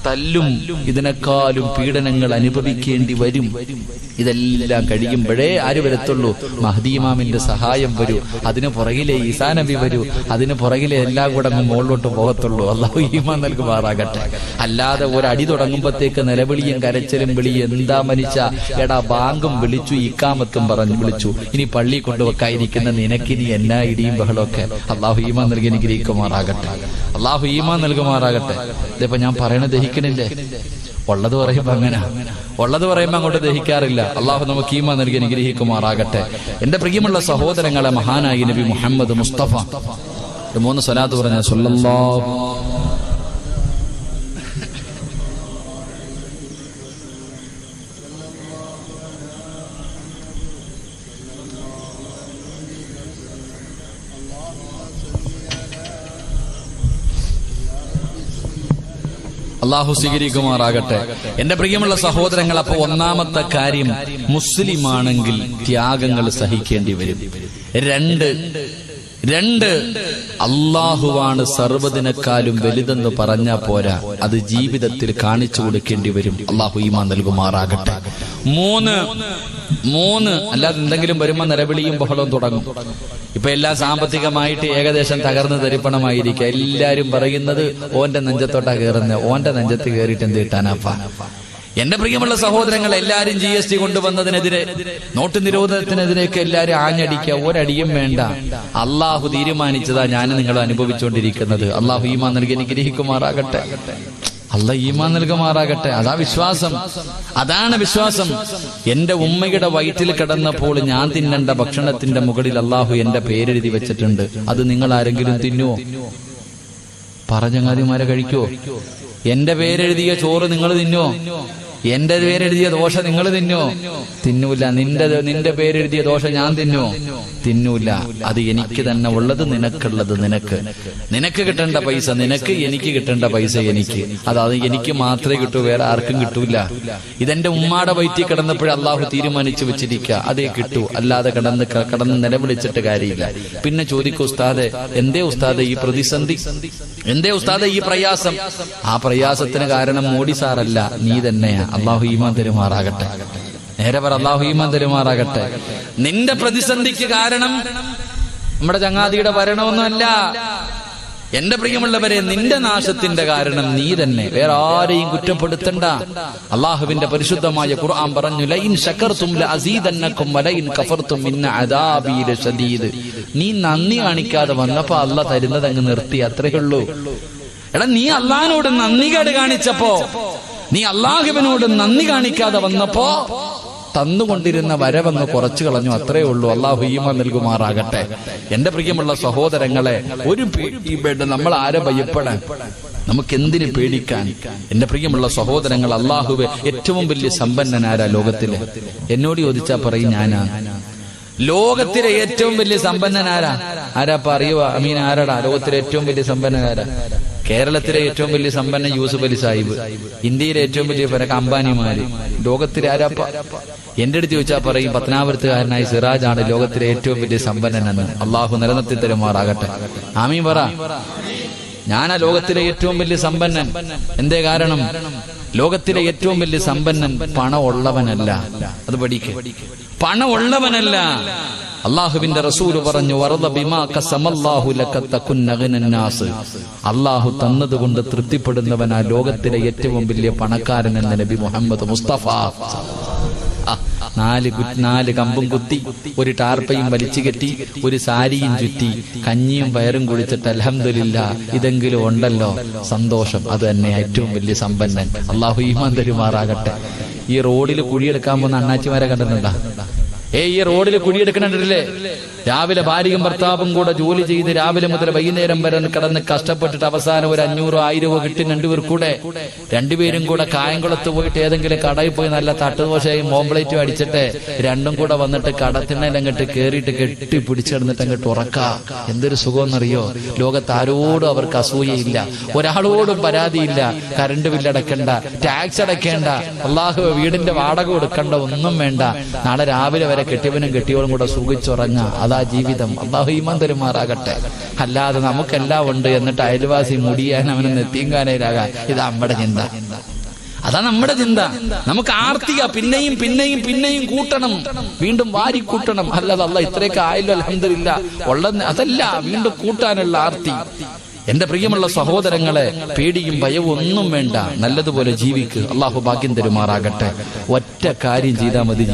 [SPEAKER 1] തല്ലും ഇതിനേക്കാളും പീഡനങ്ങൾ അനുഭവിക്കേണ്ടി വരും. ഇതെല്ലാം കഴിയുമ്പോഴേ ആര് വരത്തുള്ളൂ? മഹ്ദി ഇമാമിന്റെ സഹായം വരൂ. അതിന് പുറകിലെ ഈസാ നബി വരൂ. അതിന് പുറകിലെ എല്ലാം കൂടെ അങ്ങ് മുകളിലോട്ട് പോകത്തുള്ളൂ. അല്ലാഹു ഈമാൻ നൽകുമാറാകട്ടെ. അല്ലാതെ ഒരടി തുടങ്ങുമ്പോഴത്തേക്ക് നിലവിളിയും കരച്ചിലും വിളിയും, എന്താ മനുഷ്യ, എടാ ബാങ്കും വിളിച്ചു, ഇക്കാമത്തും പറഞ്ഞു വിളിച്ചു, ഇനി പള്ളി കൊണ്ടുവെക്കാതിരിക്കുന്ന നിനക്കിനി എന്നാ ഇടിയും ബഹളമൊക്കെ. അല്ലാഹു ഈമാൻ നൽകി അനുഗ്രഹിക്കുമാറാകട്ടെ. അല്ലാഹു ഈമാൻ നൽകുമാറാകട്ടെ. ഇതിപ്പോ ഞാൻ പറയണത് ദഹിക്കണില്ലേ? ഉള്ളത് പറയുമ്പോ അങ്ങനെ, ഉള്ളത് പറയുമ്പോ അങ്ങോട്ട് ദഹിക്കാറില്ല. അള്ളാഹു നമുക്ക് ഈമാൻ നൽകി അനുഗ്രഹിക്കുമാറാകട്ടെ. എന്റെ പ്രിയമുള്ള സഹോദരങ്ങളെ, മഹാനായി നബി മുഹമ്മദ് മുസ്തഫ 3 സ്വലാത്ത് പറഞ്ഞ സല്ലല്ലാഹു അള്ളാഹു സ്വീകരിക്കുമാറാകട്ടെ. എന്റെ പ്രിയമുള്ള സഹോദരങ്ങൾ, അപ്പൊ ഒന്നാമത്തെ കാര്യം, മുസ്ലിമാണെങ്കിൽ ത്യാഗങ്ങൾ സഹിക്കേണ്ടി വരും. 2 അള്ളാഹുവാണ് സർവ്വതിനേക്കാളും വലുതെന്ന് പറഞ്ഞാ പോരാ, അത് ജീവിതത്തിൽ കാണിച്ചു കൊടുക്കേണ്ടി വരും. അള്ളാഹു ഈമാൻ നൽകുമാറാകട്ടെ. 3 അല്ലാതെ എന്തെങ്കിലും വരുമ്പോ നിലവിളിയും ബഹളവും തുടങ്ങും. ഇപ്പൊ എല്ലാം സാമ്പത്തികമായിട്ട് ഏകദേശം തകർന്ന് തരിപ്പണമായിരിക്കുക. എല്ലാരും പറയുന്നത് ഓന്റെ നെഞ്ചത്തോട്ടാ കയറുന്നത്, ഓന്റെ നെഞ്ചത്ത് കയറിയിട്ട് എന്ത് കിട്ടാനാപ്പാ. എന്റെ പ്രിയമുള്ള സഹോദരങ്ങൾ, എല്ലാരും GST കൊണ്ടുവന്നതിനെതിരെ, നോട്ട് നിരോധനത്തിനെതിരെയൊക്കെ എല്ലാരും ആഞ്ഞടിക്കുക. ഒരടിയും വേണ്ട. അള്ളാഹു തീരുമാനിച്ചതാ ഞാൻ നിങ്ങൾ അനുഭവിച്ചുകൊണ്ടിരിക്കുന്നത്. അള്ളാഹു ഈമാൻ നൽകി അനുഗ്രഹിക്കുമാറാകട്ടെ. അല്ലാഹു ഈമാൻ നൽകുമാറാകട്ടെ. അതാ വിശ്വാസം, അതാണ് വിശ്വാസം. എന്റെ ഉമ്മയുടെ വയറ്റിൽ കിടന്നപ്പോൾ ഞാൻ തിന്നേണ്ട ഭക്ഷണത്തിന്റെ മുകളിൽ അള്ളാഹു എന്റെ പേരെഴുതി വെച്ചിട്ടുണ്ട്. അത് നിങ്ങൾ ആരെങ്കിലും തിന്നുവോ? പറഞ്ഞങ്ങാതിമാരെ കഴിക്കോ? എന്റെ പേരെഴുതിയ ചോറ് നിങ്ങൾ തിന്നുവോ? എന്റെ പേരെഴുതിയ ദോശ നിങ്ങൾ തിന്നോ? തിന്നൂല. നിന്റെ പേരെഴുതിയ ദോശ ഞാൻ തിന്നോ? തിന്നൂല. അത് എനിക്ക് തന്നെ ഉള്ളത്, നിനക്കുള്ളത് നിനക്ക് കിട്ടേണ്ട പൈസ നിനക്ക്, എനിക്ക് കിട്ടേണ്ട പൈസ എനിക്ക്. അത് എനിക്ക് മാത്രമേ കിട്ടൂ, വേറെ ആർക്കും കിട്ടൂല. ഇതെന്റെ ഉമ്മാടെ വയറ്റിൽ കിടന്നപ്പോഴേ അള്ളാഹു തീരുമാനിച്ചു വെച്ചിരിക്കുക, അതേ കിട്ടൂ. അല്ലാതെ കടന്ന് നിലവിളിച്ചിട്ട് കാര്യമില്ല. പിന്നെ ചോദിക്കൂ, ഉസ്താദെ എന്തേ ഉസ്താദെ ഈ പ്രതിസന്ധി, എന്തേ ഉസ്താദെ ഈ പ്രയാസം? ആ പ്രയാസത്തിന് കാരണം മോഡി സാറല്ല, നീ തന്നെയാ. അള്ളാഹു ഈമാൻ തരുമാറാകട്ടെ. നേരെ പറ, അള്ളാഹു ഈമാൻ തരുമാറാകട്ടെ. നിന്റെ പ്രതിസന്ധിക്ക് കാരണം നമ്മുടെ ചങ്ങാതിയുടെ ഭരണമൊന്നുമല്ല. എന്റെ പ്രിയമുള്ളവരെ, നിന്റെ നാശത്തിന്റെ കാരണം നീ തന്നെ, വേറെ ആരെയും കുറ്റപ്പെടുത്തണ്ട. അള്ളാഹുവിന്റെ പരിശുദ്ധമായ ഖുർആൻ പറഞ്ഞു, ലഇൻ ശകർതും ലഅസീദന്നകും വലഇൻ കഫർതും ഇന്ന അദാബി ലശദീദ്. നീ നന്ദി കാണിക്കാതെ വന്നപ്പോ അള്ളാഹ് തരുന്നത് അങ്ങ് നിർത്തി, അത്രയേ ഉള്ളൂ. എടാ, നീ അള്ളാഹിനോട് നന്ദികേട് കാണിച്ചപ്പോ, നീ അള്ളാഹുവിനോട് നന്ദി കാണിക്കാതെ വന്നപ്പോ തന്നുകൊണ്ടിരുന്ന വരവങ്ങ് കുറച്ചു കളഞ്ഞു, അത്രേ ഉള്ളൂ. അള്ളാഹു ഈമാൻ നൽകുമാറാകട്ടെ. എന്റെ പ്രിയമുള്ള സഹോദരങ്ങളെ, ഒരു പേടി, നമ്മൾ ആരെ ഭയപ്പെടാൻ, നമുക്ക് എന്തിന് പേടിക്കാൻ? എന്റെ പ്രിയമുള്ള സഹോദരങ്ങൾ, അള്ളാഹുവെ ഏറ്റവും വലിയ സമ്പന്നനാരാ ലോകത്തില്? എന്നോട് ചോദിച്ചാ പറയും ഞാനാ. ലോകത്തിലെ ഏറ്റവും വലിയ സമ്പന്നനാരാ? ആരാപ്പ അറിയുക? അമീൻ, ആരാടാ ലോകത്തിലെ ഏറ്റവും വലിയ സമ്പന്നനാരാ? കേരളത്തിലെ ഏറ്റവും വലിയ സമ്പന്നൻ യൂസുഫ് അലി സാഹിബ്, ഇന്ത്യയിലെ ഏറ്റവും വലിയ അംബാനിമാര്. ലോകത്തിലെ ആരാപ്പ? എന്റെ അടുത്ത് ചോദിച്ചാൽ പറയും പത്തനാപുരത്തുകാരനായ സിറാജാണ് ലോകത്തിലെ ഏറ്റവും വലിയ സമ്പന്നനെന്ന്. അള്ളാഹു നിലനിർത്തി തരുമാറാകട്ടെ. ആമീൻ പറ. ഞാനാ ലോകത്തിലെ ഏറ്റവും വലിയ സമ്പന്നൻ. എന്തേ കാരണം? ലോകത്തിലെ ഏറ്റവും വലിയ സമ്പന്നൻ പണം ഉള്ളവനല്ല. അത് പഠിക്ക്. പണം ഉള്ളവനല്ല. അള്ളാഹുവിന്റെ റസൂല് പറഞ്ഞു, അള്ളാഹു തന്നതുകൊണ്ട് തൃപ്തിപ്പെടുന്നവനാ ലോകത്തിലെ ഏറ്റവും വലിയ പണക്കാരൻ എന്ന് നബി മുഹമ്മദ് മുസ്തഫ. 4 കമ്പും കുത്തി, ഒരു ടാർപ്പയും വലിച്ചു കെട്ടി, ഒരു സാരിയും ചുറ്റി, കഞ്ഞിയും പയറും കുടിച്ചിട്ട് അൽഹംദുലില്ലാ ഇതെങ്കിലും ഉണ്ടല്ലോ, സന്തോഷം. അത് തന്നെ ഏറ്റവും വലിയ സമ്പന്നൻ. അള്ളാഹു ഈമാൻ തരുമാറാകട്ടെ. ഈ റോഡിൽ കുഴിയെടുക്കാൻ പോകുന്ന അണ്ണാച്ചിമാരെ കണ്ടിട്ടുണ്ടാ? ഈ റോഡിൽ കുഴിയെടുക്കണില്ലേ? രാവിലെ ഭാര്യയും ഭർത്താവും കൂടെ ജോലി ചെയ്ത് രാവിലെ മുതൽ വൈകുന്നേരം വരെ കിടന്ന് കഷ്ടപ്പെട്ടിട്ട് അവസാനം ഒരു 500-1000 കിട്ടി രണ്ടുപേരും കൂടെ കായംകുളത്ത് പോയിട്ട് ഏതെങ്കിലും കടയിൽ പോയി നല്ല തട്ടുദോശയും ഓംപ്ലേറ്റും അടിച്ചിട്ട് രണ്ടും കൂടെ വന്നിട്ട് കടത്തിനങ്ങട്ട് കേറിയിട്ട് കെട്ടി പിടിച്ചെടുന്നിട്ട് അങ്ങോട്ട് ഉറക്കാം. എന്തൊരു സുഖമെന്നറിയോ? ലോകത്ത് ആരോടും അവർക്ക് അസൂയയില്ല, ഒരാളോടും പരാതിയില്ല. കറണ്ട് ബില്ലടക്കണ്ട, ടാക്സ് അടയ്ക്കേണ്ട, അള്ളാഹു വീടിന്റെ വാടക കൊടുക്കണ്ട, ഒന്നും വേണ്ട. നാളെ രാവിലെ വരെ കെട്ടിയവനും കെട്ടിയവളും കൂടെ സുഖിച്ചുറങ്ങ. അതാ ജീവിതം. അള്ളാഹു ഈമാൻ തരുമാറാകട്ടെ. അല്ലാതെ നമുക്കെല്ലാം ഉണ്ട് എന്നിട്ട് അയൽവാസി മുടിയാൻ അവന് നെത്തിയങ്കാനയിലാകാൻ, ഇത് നമ്മുടെ ചിന്ത. അതാ നമ്മുടെ ചിന്ത. നമുക്ക് ആർത്തിക, പിന്നെയും പിന്നെയും പിന്നെയും കൂട്ടണം, വീണ്ടും വാരി കൂട്ടണം. അല്ലാതെ അള്ളാഹ് ഇത്രയൊക്കെ ആയല്ലോ അൽഹംദുലില്ലാ ഉള്ളത്, അതല്ല, വീണ്ടും കൂട്ടാനുള്ള ആർത്തി. എന്റെ പ്രിയമുള്ള സഹോദരങ്ങളെ, പേടിയും ഭയവും ഒന്നും വേണ്ട, നല്ലതുപോലെ ജീവിക്ക്. അള്ളാഹു ഭാഗ്യം തരുമാറാകട്ടെ. ഒറ്റ കാര്യം ചെയ്താൽ മതി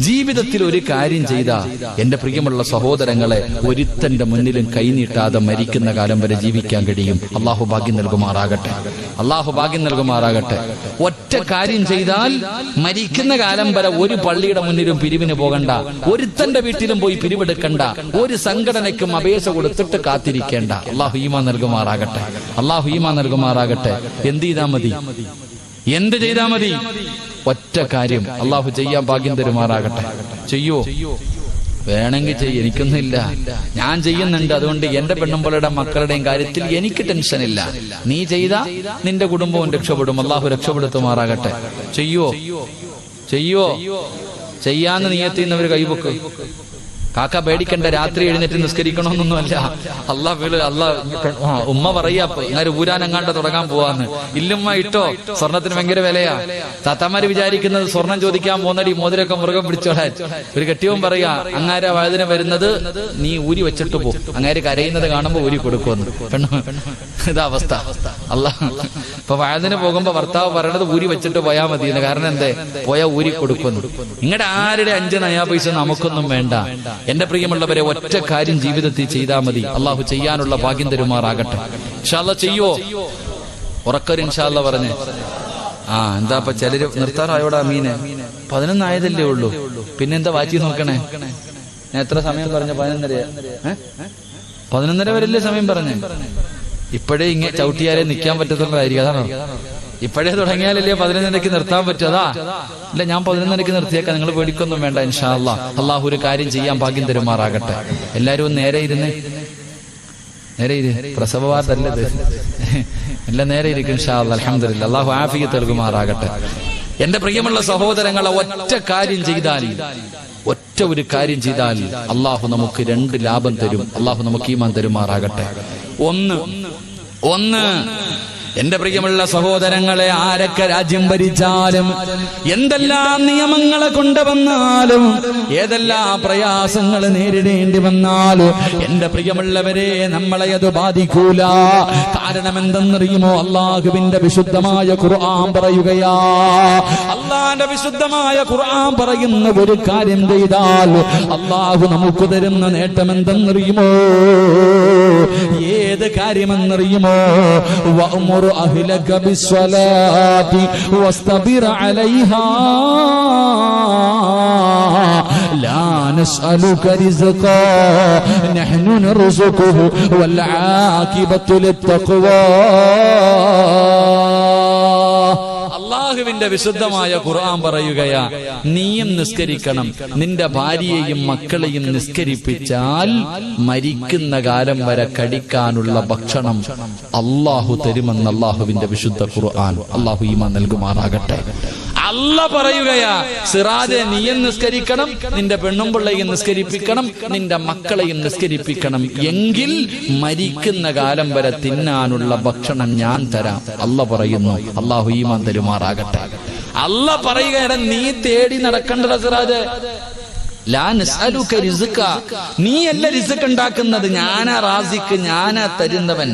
[SPEAKER 1] ജീവിതത്തിൽ ഒരു കാര്യം ചെയ്താ എന്റെ പ്രിയമുള്ള സഹോദരങ്ങളെ, ഒരുത്തന്റെ മുന്നിലും കൈനീട്ടാതെ മരിക്കുന്ന കാലം വരെ ജീവിക്കാൻ കഴിയും. അള്ളാഹു ഭാഗ്യം നൽകുമാറാകട്ടെ. അള്ളാഹു ഭാഗ്യം നൽകുമാറാകട്ടെ. ഒറ്റ കാര്യം ചെയ്താൽ മരിക്കുന്ന കാലം വരെ ഒരു പള്ളിയുടെ മുന്നിലും പിരിവിന് പോകണ്ട, ഒരുത്തന്റെ വീട്ടിലും പോയി പിരിവെടുക്കണ്ട, ഒരു സംഘടനയ്ക്കും അപേക്ഷ കൊടുത്തിട്ട് കാത്തിരിക്കേണ്ട. അള്ളാഹു ഈമാൻ നൽകുമാറാകട്ടെ. അള്ളാഹു ഈമാൻ നൽകുമാറാകട്ടെ. എന്ത് ചെയ്താൽ മതി? എന്ത് ചെയ്താൽ മതി? ഒറ്റ കാര്യം. അള്ളാഹു ചെയ്യാൻ ഭാഗ്യം തരുമാറാകട്ടെ. ചെയ്യോ? വേണമെങ്കിൽ ചെയ്യും, എനിക്കൊന്നുമില്ല, ഞാൻ ചെയ്യുന്നുണ്ട്. അതുകൊണ്ട് എന്റെ പെണ്ണുമ്പളുടെ മക്കളുടെയും കാര്യത്തിൽ എനിക്ക് ടെൻഷനില്ല. നീ ചെയ്താ നിന്റെ കുടുംബവും രക്ഷപ്പെടും. അള്ളാഹു രക്ഷപ്പെടുത്തുമാറാകട്ടെ. ചെയ്യോ? ചെയ്യാന്ന് നിയത്തിന്നവർ കൈവെക്കും. കാക്ക പേടിക്കണ്ട, രാത്രി എഴുന്നേറ്റ് നിസ്കരിക്കണമെന്നൊന്നുമല്ല. ഉമ്മ പറയാ അങ്ങനെ ഊരാനെങ്ങാണ്ട് തുടങ്ങാൻ പോവാന്ന്. ഇല്ലുമ്മ ഇട്ടോ, സ്വർണത്തിന് ഭയങ്കര വിലയാ. താത്താമാര് വിചാരിക്കുന്നത് സ്വർണം ചോദിക്കാൻ പോകുന്നടി മോതിരൊക്കെ മുറുകം പിടിച്ചോളാൻ. ഒരു കെട്ടിയവും പറയാ, അങ്ങാര വഴുതിന് വരുന്നത് നീ ഊരി വെച്ചിട്ട് പോ, അങ്ങാര് കരയുന്നത് കാണുമ്പോ ഊരി കൊടുക്കുമെന്ന്. ഇതാ അവസ്ഥ. ഇപ്പൊ വഴുതിന് പോകുമ്പോ ഭർത്താവ് പറയണത് ഊരി വെച്ചിട്ട് പോയാൽ മതി. കാരണം എന്തേ? പോയാ ഊരി കൊടുക്കുന്നു. നിങ്ങളുടെ ആരുടെ 5 നയാ പൈസ നമുക്കൊന്നും വേണ്ട. എന്റെ പ്രിയമുള്ളവരെ, ഒറ്റ കാര്യം ജീവിതത്തിൽ ചെയ്താൽ മതി. അള്ളാഹു ചെയ്യാനുള്ള ഭാഗ്യം തരുമാറാകട്ടെ. ഇൻഷാ അല്ലാഹ് ചെയ്യോ? ഉറക്കൊരു ഇൻഷാ അല്ലാഹ് പറഞ്ഞേ. എന്താ ഇപ്പൊ ചിലര് നിർത്താറായോടാ മീനെ? 11 ആയതല്ലേ ഉള്ളൂ, പിന്നെന്താ വാറ്റി നോക്കണേ? ഞാൻ എത്ര സമയം പറഞ്ഞ? 11:30 വരെയല്ലേ സമയം പറഞ്ഞേ? ഇപ്പോഴേ ഇങ്ങനെ ചവിട്ടിയാലേ നിൽക്കാൻ പറ്റത്തുള്ളതായിരിക്കും. അതാണോ? ഇപ്പോഴേ തുടങ്ങിയാലല്ലേ 11:30 നിർത്താൻ പറ്റതാ? ഇല്ല, ഞാൻ 11:30 നിർത്തിയേക്കാം, നിങ്ങൾ പേടിക്കൊന്നും വേണ്ട. ഇൻഷാ അല്ലാഹ് അള്ളാഹു ഒരു കാര്യം ചെയ്യാൻ ഭാഗ്യം തരുമാറാകട്ടെ. എല്ലാരും നേരെ ഇരുന്ന്, നേരെ ഇരു, പ്രസവവാർത്തല്ലത്, എല്ലാം നേരെ ഇരിക്കും ഇൻഷാ അല്ലാഹ്. അൽഹംദുലില്ലാഹ്, അള്ളാഹു ആഫിയത്ത് നൽകുമാറാകട്ടെ. എന്റെ പ്രിയമുള്ള സഹോദരങ്ങളെ, ഒറ്റ കാര്യം ചെയ്താൽ, ഒറ്റ ഒരു കാര്യം ചെയ്താൽ അള്ളാഹു നമുക്ക് 2 ലാഭം തരും. അള്ളാഹു നമുക്ക് ഈമാൻ തരുമാറാകട്ടെ. ഒന്ന് എന്റെ പ്രിയമുള്ള സഹോദരങ്ങളെ, ആരൊക്കെ രാജ്യം ഭരിച്ചാലും, എന്തെല്ലാം നിയമങ്ങളെ കൊണ്ടുവന്നാലും, ഏതെല്ലാം പ്രയാസങ്ങൾ നേരിടേണ്ടി വന്നാലും, എന്റെ പ്രിയമുള്ളവരെ, നമ്മളെ അത് ബാധിക്കൂല. കാരണം എന്തെന്നറിയുമോ? അള്ളാഹുവിന്റെ വിശുദ്ധമായ ഖുർആൻ പറയുകയാ. അള്ളാന്റെ വിശുദ്ധമായ ഖുർആൻ പറയുന്ന ഒരു കാര്യം ചെയ്താൽ അള്ളാഹു നമുക്ക് തരുന്ന നേട്ടം എന്തെന്നറിയുമോ? ഏത് കാര്യമെന്നറിയുമോ? أهلك بالصلاة واصطبر عليها لا نسألك رزقا نحن نرزقه والعاقبة للتقوى. അള്ളാഹുവിന്റെ വിശുദ്ധമായ ഖുർആൻ പറയുകയാ, നീയും നിസ്കരിക്കണം, നിന്റെ ഭാര്യയെയും മക്കളെയും നിസ്കരിപ്പിച്ചാൽ മരിക്കുന്ന കാലം വരെ കഴിക്കാനുള്ള ഭക്ഷണം അള്ളാഹു തരുമെന്ന് അള്ളാഹുവിന്റെ വിശുദ്ധ ഖുർആൻ. അള്ളാഹു ഈമാൻ നൽകുമാറാകട്ടെ. അല്ലാഹ് പറയുകയാ, സിറാജെ, നീയും നിസ്കരിക്കണം, നിന്റെ പെണ്ണും പിള്ളയും നിസ്കരിപ്പിക്കണം, നിന്റെ മക്കളെയും നിസ്കരിപ്പിക്കണം, എങ്കിൽ മരിക്കുന്ന കാലം വരെ തിന്നാനുള്ള ഭക്ഷണം ഞാൻ തരാം. അല്ലാഹ് പറയുന്നു. അള്ളാഹു ഈമാൻ തരുമാറാകട്ടെ. അല്ലാഹ് പറയുകയാണ്, നീ തേടി നടക്കണ്ട സിറാജെ. ലാ നസ്അലുക റിസ്ക, നീയല്ല റിസ്ക് ഉണ്ടാക്കുന്നത്, ഞാനാ റാസിക്ക്, ഞാനാ തരുന്നവൻ,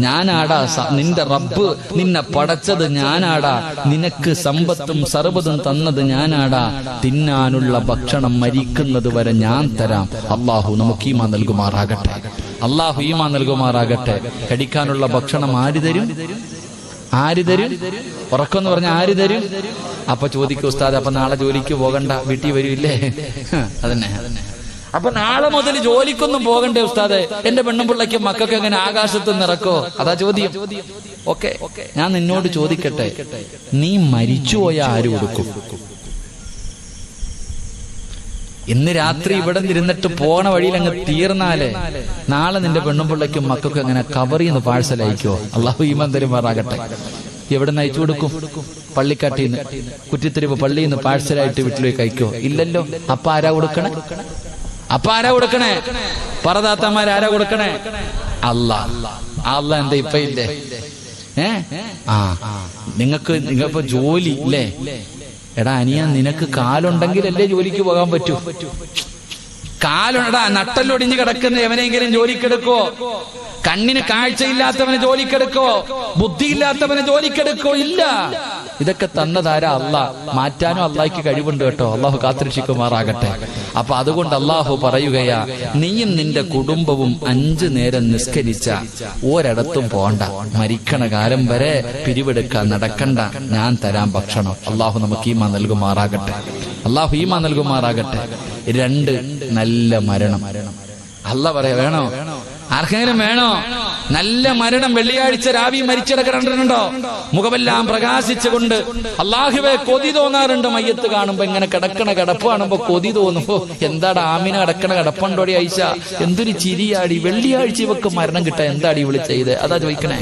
[SPEAKER 1] ഞാനാടാ നിന്റെ റബ്ബ്. നിന്നെ പടച്ചത് ഞാനാടാ, നിനക്ക് സമ്പത്തും സർവ്വതും തന്നത് ഞാനാടാ. തിന്നാനുള്ള ഭക്ഷണം മരിക്കുന്നത് വരെ ഞാൻ തരാം. അള്ളാഹു നമുക്ക് ഈമാൻ നൽകുമാറാകട്ടെ. അള്ളാഹു ഈമാൻ നൽകുമാറാകട്ടെ. കഴിക്കാനുള്ള ഭക്ഷണം ആര് തരും? ആര് തരും? ഉറക്കെന്ന് പറഞ്ഞ ആര് തരും? അപ്പൊ ചോദിക്കും, ഉസ്താദ് അപ്പൊ നാളെ ജോലിക്ക് പോകണ്ട, വീട്ടിൽ വരില്ലേ? അതന്നെ. അപ്പൊ നാളെ മുതൽ ജോലിക്കൊന്നും പോകണ്ടേ ഉസ്താദെ? എന്റെ പെണ്ണും പിള്ളയ്ക്കും മക്കൾക്ക് എങ്ങനെ ആകാശത്ത് നിറക്കോ? അതാ ചോദ്യം. ഓക്കെ, ഞാൻ നിന്നോട് ചോദിക്കട്ടെ, നീ മരിച്ചുപോയ ആര് കൊടുക്കും? ഇന്ന് രാത്രി ഇവിടെ ഇരുന്നിട്ട് പോണ വഴിയിൽ അങ്ങ് തീർന്നാലേ നാളെ നിന്റെ പെണ്ണും പിള്ളയ്ക്കും മക്കൾക്കും എങ്ങനെ കവറിന്ന് പാഴ്സൽ അയക്കോ? അള്ളാഹു ഈമാൻ തരുമാറാകട്ടെ. എവിടെ നിന്ന് അയച്ചു കൊടുക്കും? പള്ളിക്കാട്ടിന്ന്, കുറ്റിത്തെരുവ് പള്ളിയിൽ നിന്ന് പാഴ്സലായിട്ട് വീട്ടിലേക്ക് അയക്കോ? ഇല്ലല്ലോ. അപ്പൊ ആരാ കൊടുക്കണേ? പറദാത്തമാരാരാ കൊടുക്കണേ? അല്ലാഹ് എന്താ ഇപ്പൊ ഇല്ലേ? നിങ്ങൾക്ക് ജോലി ഇല്ലേ? എടാ അനിയ, നിനക്ക് കാലുണ്ടെങ്കിലല്ലേ ജോലിക്ക് പോകാൻ പറ്റൂ. കാലുണ്ടാ, നട്ടല്ലൊടിഞ്ഞ് കിടക്കുന്ന എവനെങ്കിലും ജോലിക്കെടുക്കോ? കണ്ണിന് കാഴ്ചയില്ലാത്തവനെ ജോലിക്കെടുക്കോ? ബുദ്ധിയില്ലാത്തവനെ ജോലിക്കെടുക്കോ? ഇല്ല. ഇതൊക്കെ തന്നതാരാ? അള്ളാഹ്. മാറ്റാനും അള്ളാഹ്ക്ക് കഴിവുണ്ട് കേട്ടോ. അള്ളാഹു കാത്തിരക്ഷിക്കുമാറാകട്ടെ. അപ്പൊ അതുകൊണ്ട് അള്ളാഹു പറയുകയാ, നീയും നിന്റെ കുടുംബവും 5 നേരം നിസ്കരിച്ച ഒരിടത്തും പോണ്ട, മരിക്കണ കാലം വരെ പിരിവെടുക്കാൻ നടക്കണ്ട, ഞാൻ തരാം ഭക്ഷണം. അള്ളാഹു നമുക്ക് ഈമാൻ നൽകുമാറാകട്ടെ. അള്ളാഹു ഈമാൻ നൽകുമാറാകട്ടെ. 2 നല്ല മരണം. അള്ളാഹ് പറയാ, വേണോ? ആർക്കെങ്കിലും വേണോ? നല്ല മരണം. വെള്ളിയാഴ്ച രാവി മരിച്ചിടക്കിടണ്ടോ? മുഖമെല്ലാം പ്രകാശിച്ചുകൊണ്ട് അള്ളാഹുവേ കൊതി തോന്നാറുണ്ട്. മയ്യത്ത് കാണുമ്പോ, ഇങ്ങനെ കിടക്കണ കിടപ്പ് കാണുമ്പോ കൊതി തോന്നുമ്പോ, എന്താടാ ആമിന കിടക്കണ കിടപ്പുണ്ടോടി ഐഷ, എന്തൊരു ചിരിയാടി, വെള്ളിയാഴ്ച ഇവക്ക് മരണം കിട്ടാൻ എന്താടി ഇവള് ചെയ്ത്? അതാ ചോദിക്കണേ.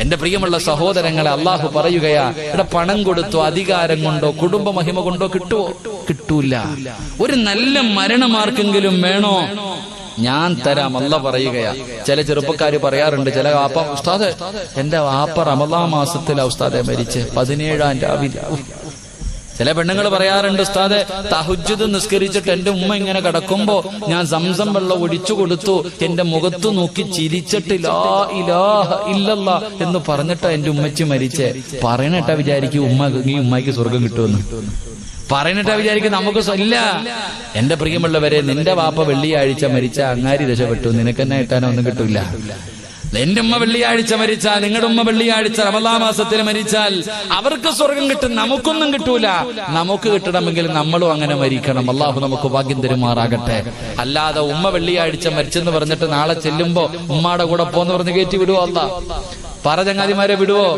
[SPEAKER 1] എന്റെ പ്രിയമുള്ള സഹോദരങ്ങളെ, അള്ളാഹു പറയുകയാ, ഇവിടെ പണം കൊടുത്തോ, അധികാരം കൊണ്ടോ, കുടുംബ മഹിമ കൊണ്ടോ കിട്ടുവോ? കിട്ടൂല. ഒരു നല്ല മരണമാർക്കെങ്കിലും വേണോ? ഞാൻ തരാം. അല്ലാഹ് പറയുകയാ. ചില ചെറുപ്പക്കാര് പറയാറുണ്ട്, ചില വാപ്പ, ഉസ്താദ് എന്റെ വാപ്പ റമദാൻ മാസത്തിലാ ഉസ്താദെ മരിച്ച്, 17-ാം രാവിലെ. ചില പെണ്ണുങ്ങൾ പറയാറുണ്ട്, ഉസ്താദെ തഹജ്ജുദ് നിസ്കരിച്ചിട്ട് എന്റെ ഉമ്മ ഇങ്ങനെ കിടക്കുമ്പോ ഞാൻ സംസം വെള്ളം ഒഴിച്ചു കൊടുത്തു, എന്റെ മുഖത്ത് നോക്കി ചിരിച്ചിട്ട് ലാ ഇലാഹ ഇല്ലല്ലാഹ് എന്ന് പറഞ്ഞിട്ടാ എന്റെ ഉമ്മച്ചി മരിച്ചേ. പറയണട്ടാ വിചാരിക്കും ഈ ഉമ്മയ്ക്ക് സ്വർഗം കിട്ടുമെന്ന്. പറയുന്നിട്ടാ വിചാരിക്കും നമുക്ക് ഇല്ല. എന്റെ പ്രിയമുള്ളവരെ, നിന്റെ വാപ്പ വെള്ളിയാഴ്ച മരിച്ച അങ്ങാരി രക്ഷപ്പെട്ടു, നിനക്കെന്നെ കിട്ടാനോ ഒന്നും കിട്ടൂല. എന്റെ ഉമ്മ വെള്ളിയാഴ്ച മരിച്ചാൽ, നിങ്ങളുടെ ഉമ്മ വെള്ളിയാഴ്ച റമദാൻ മാസത്തിൽ മരിച്ചാൽ അവർക്ക് സ്വർഗം കിട്ടും, നമുക്കൊന്നും കിട്ടൂല. നമുക്ക് കിട്ടണമെങ്കിൽ നമ്മളും അങ്ങനെ മരിക്കണം. അള്ളാഹു നമുക്ക് ഭാഗ്യം തരുമാറാകട്ടെ. അല്ലാതെ ഉമ്മ വെള്ളിയാഴ്ച മരിച്ചെന്ന് പറഞ്ഞിട്ട് നാളെ ചെല്ലുമ്പോ ഉമ്മാടെ കൂടെ പോന്ന് പറഞ്ഞ് കയറ്റി വിടുവോ? അല്ലാഹ് ചങ്ങാതിമാരെ വിടുവോ?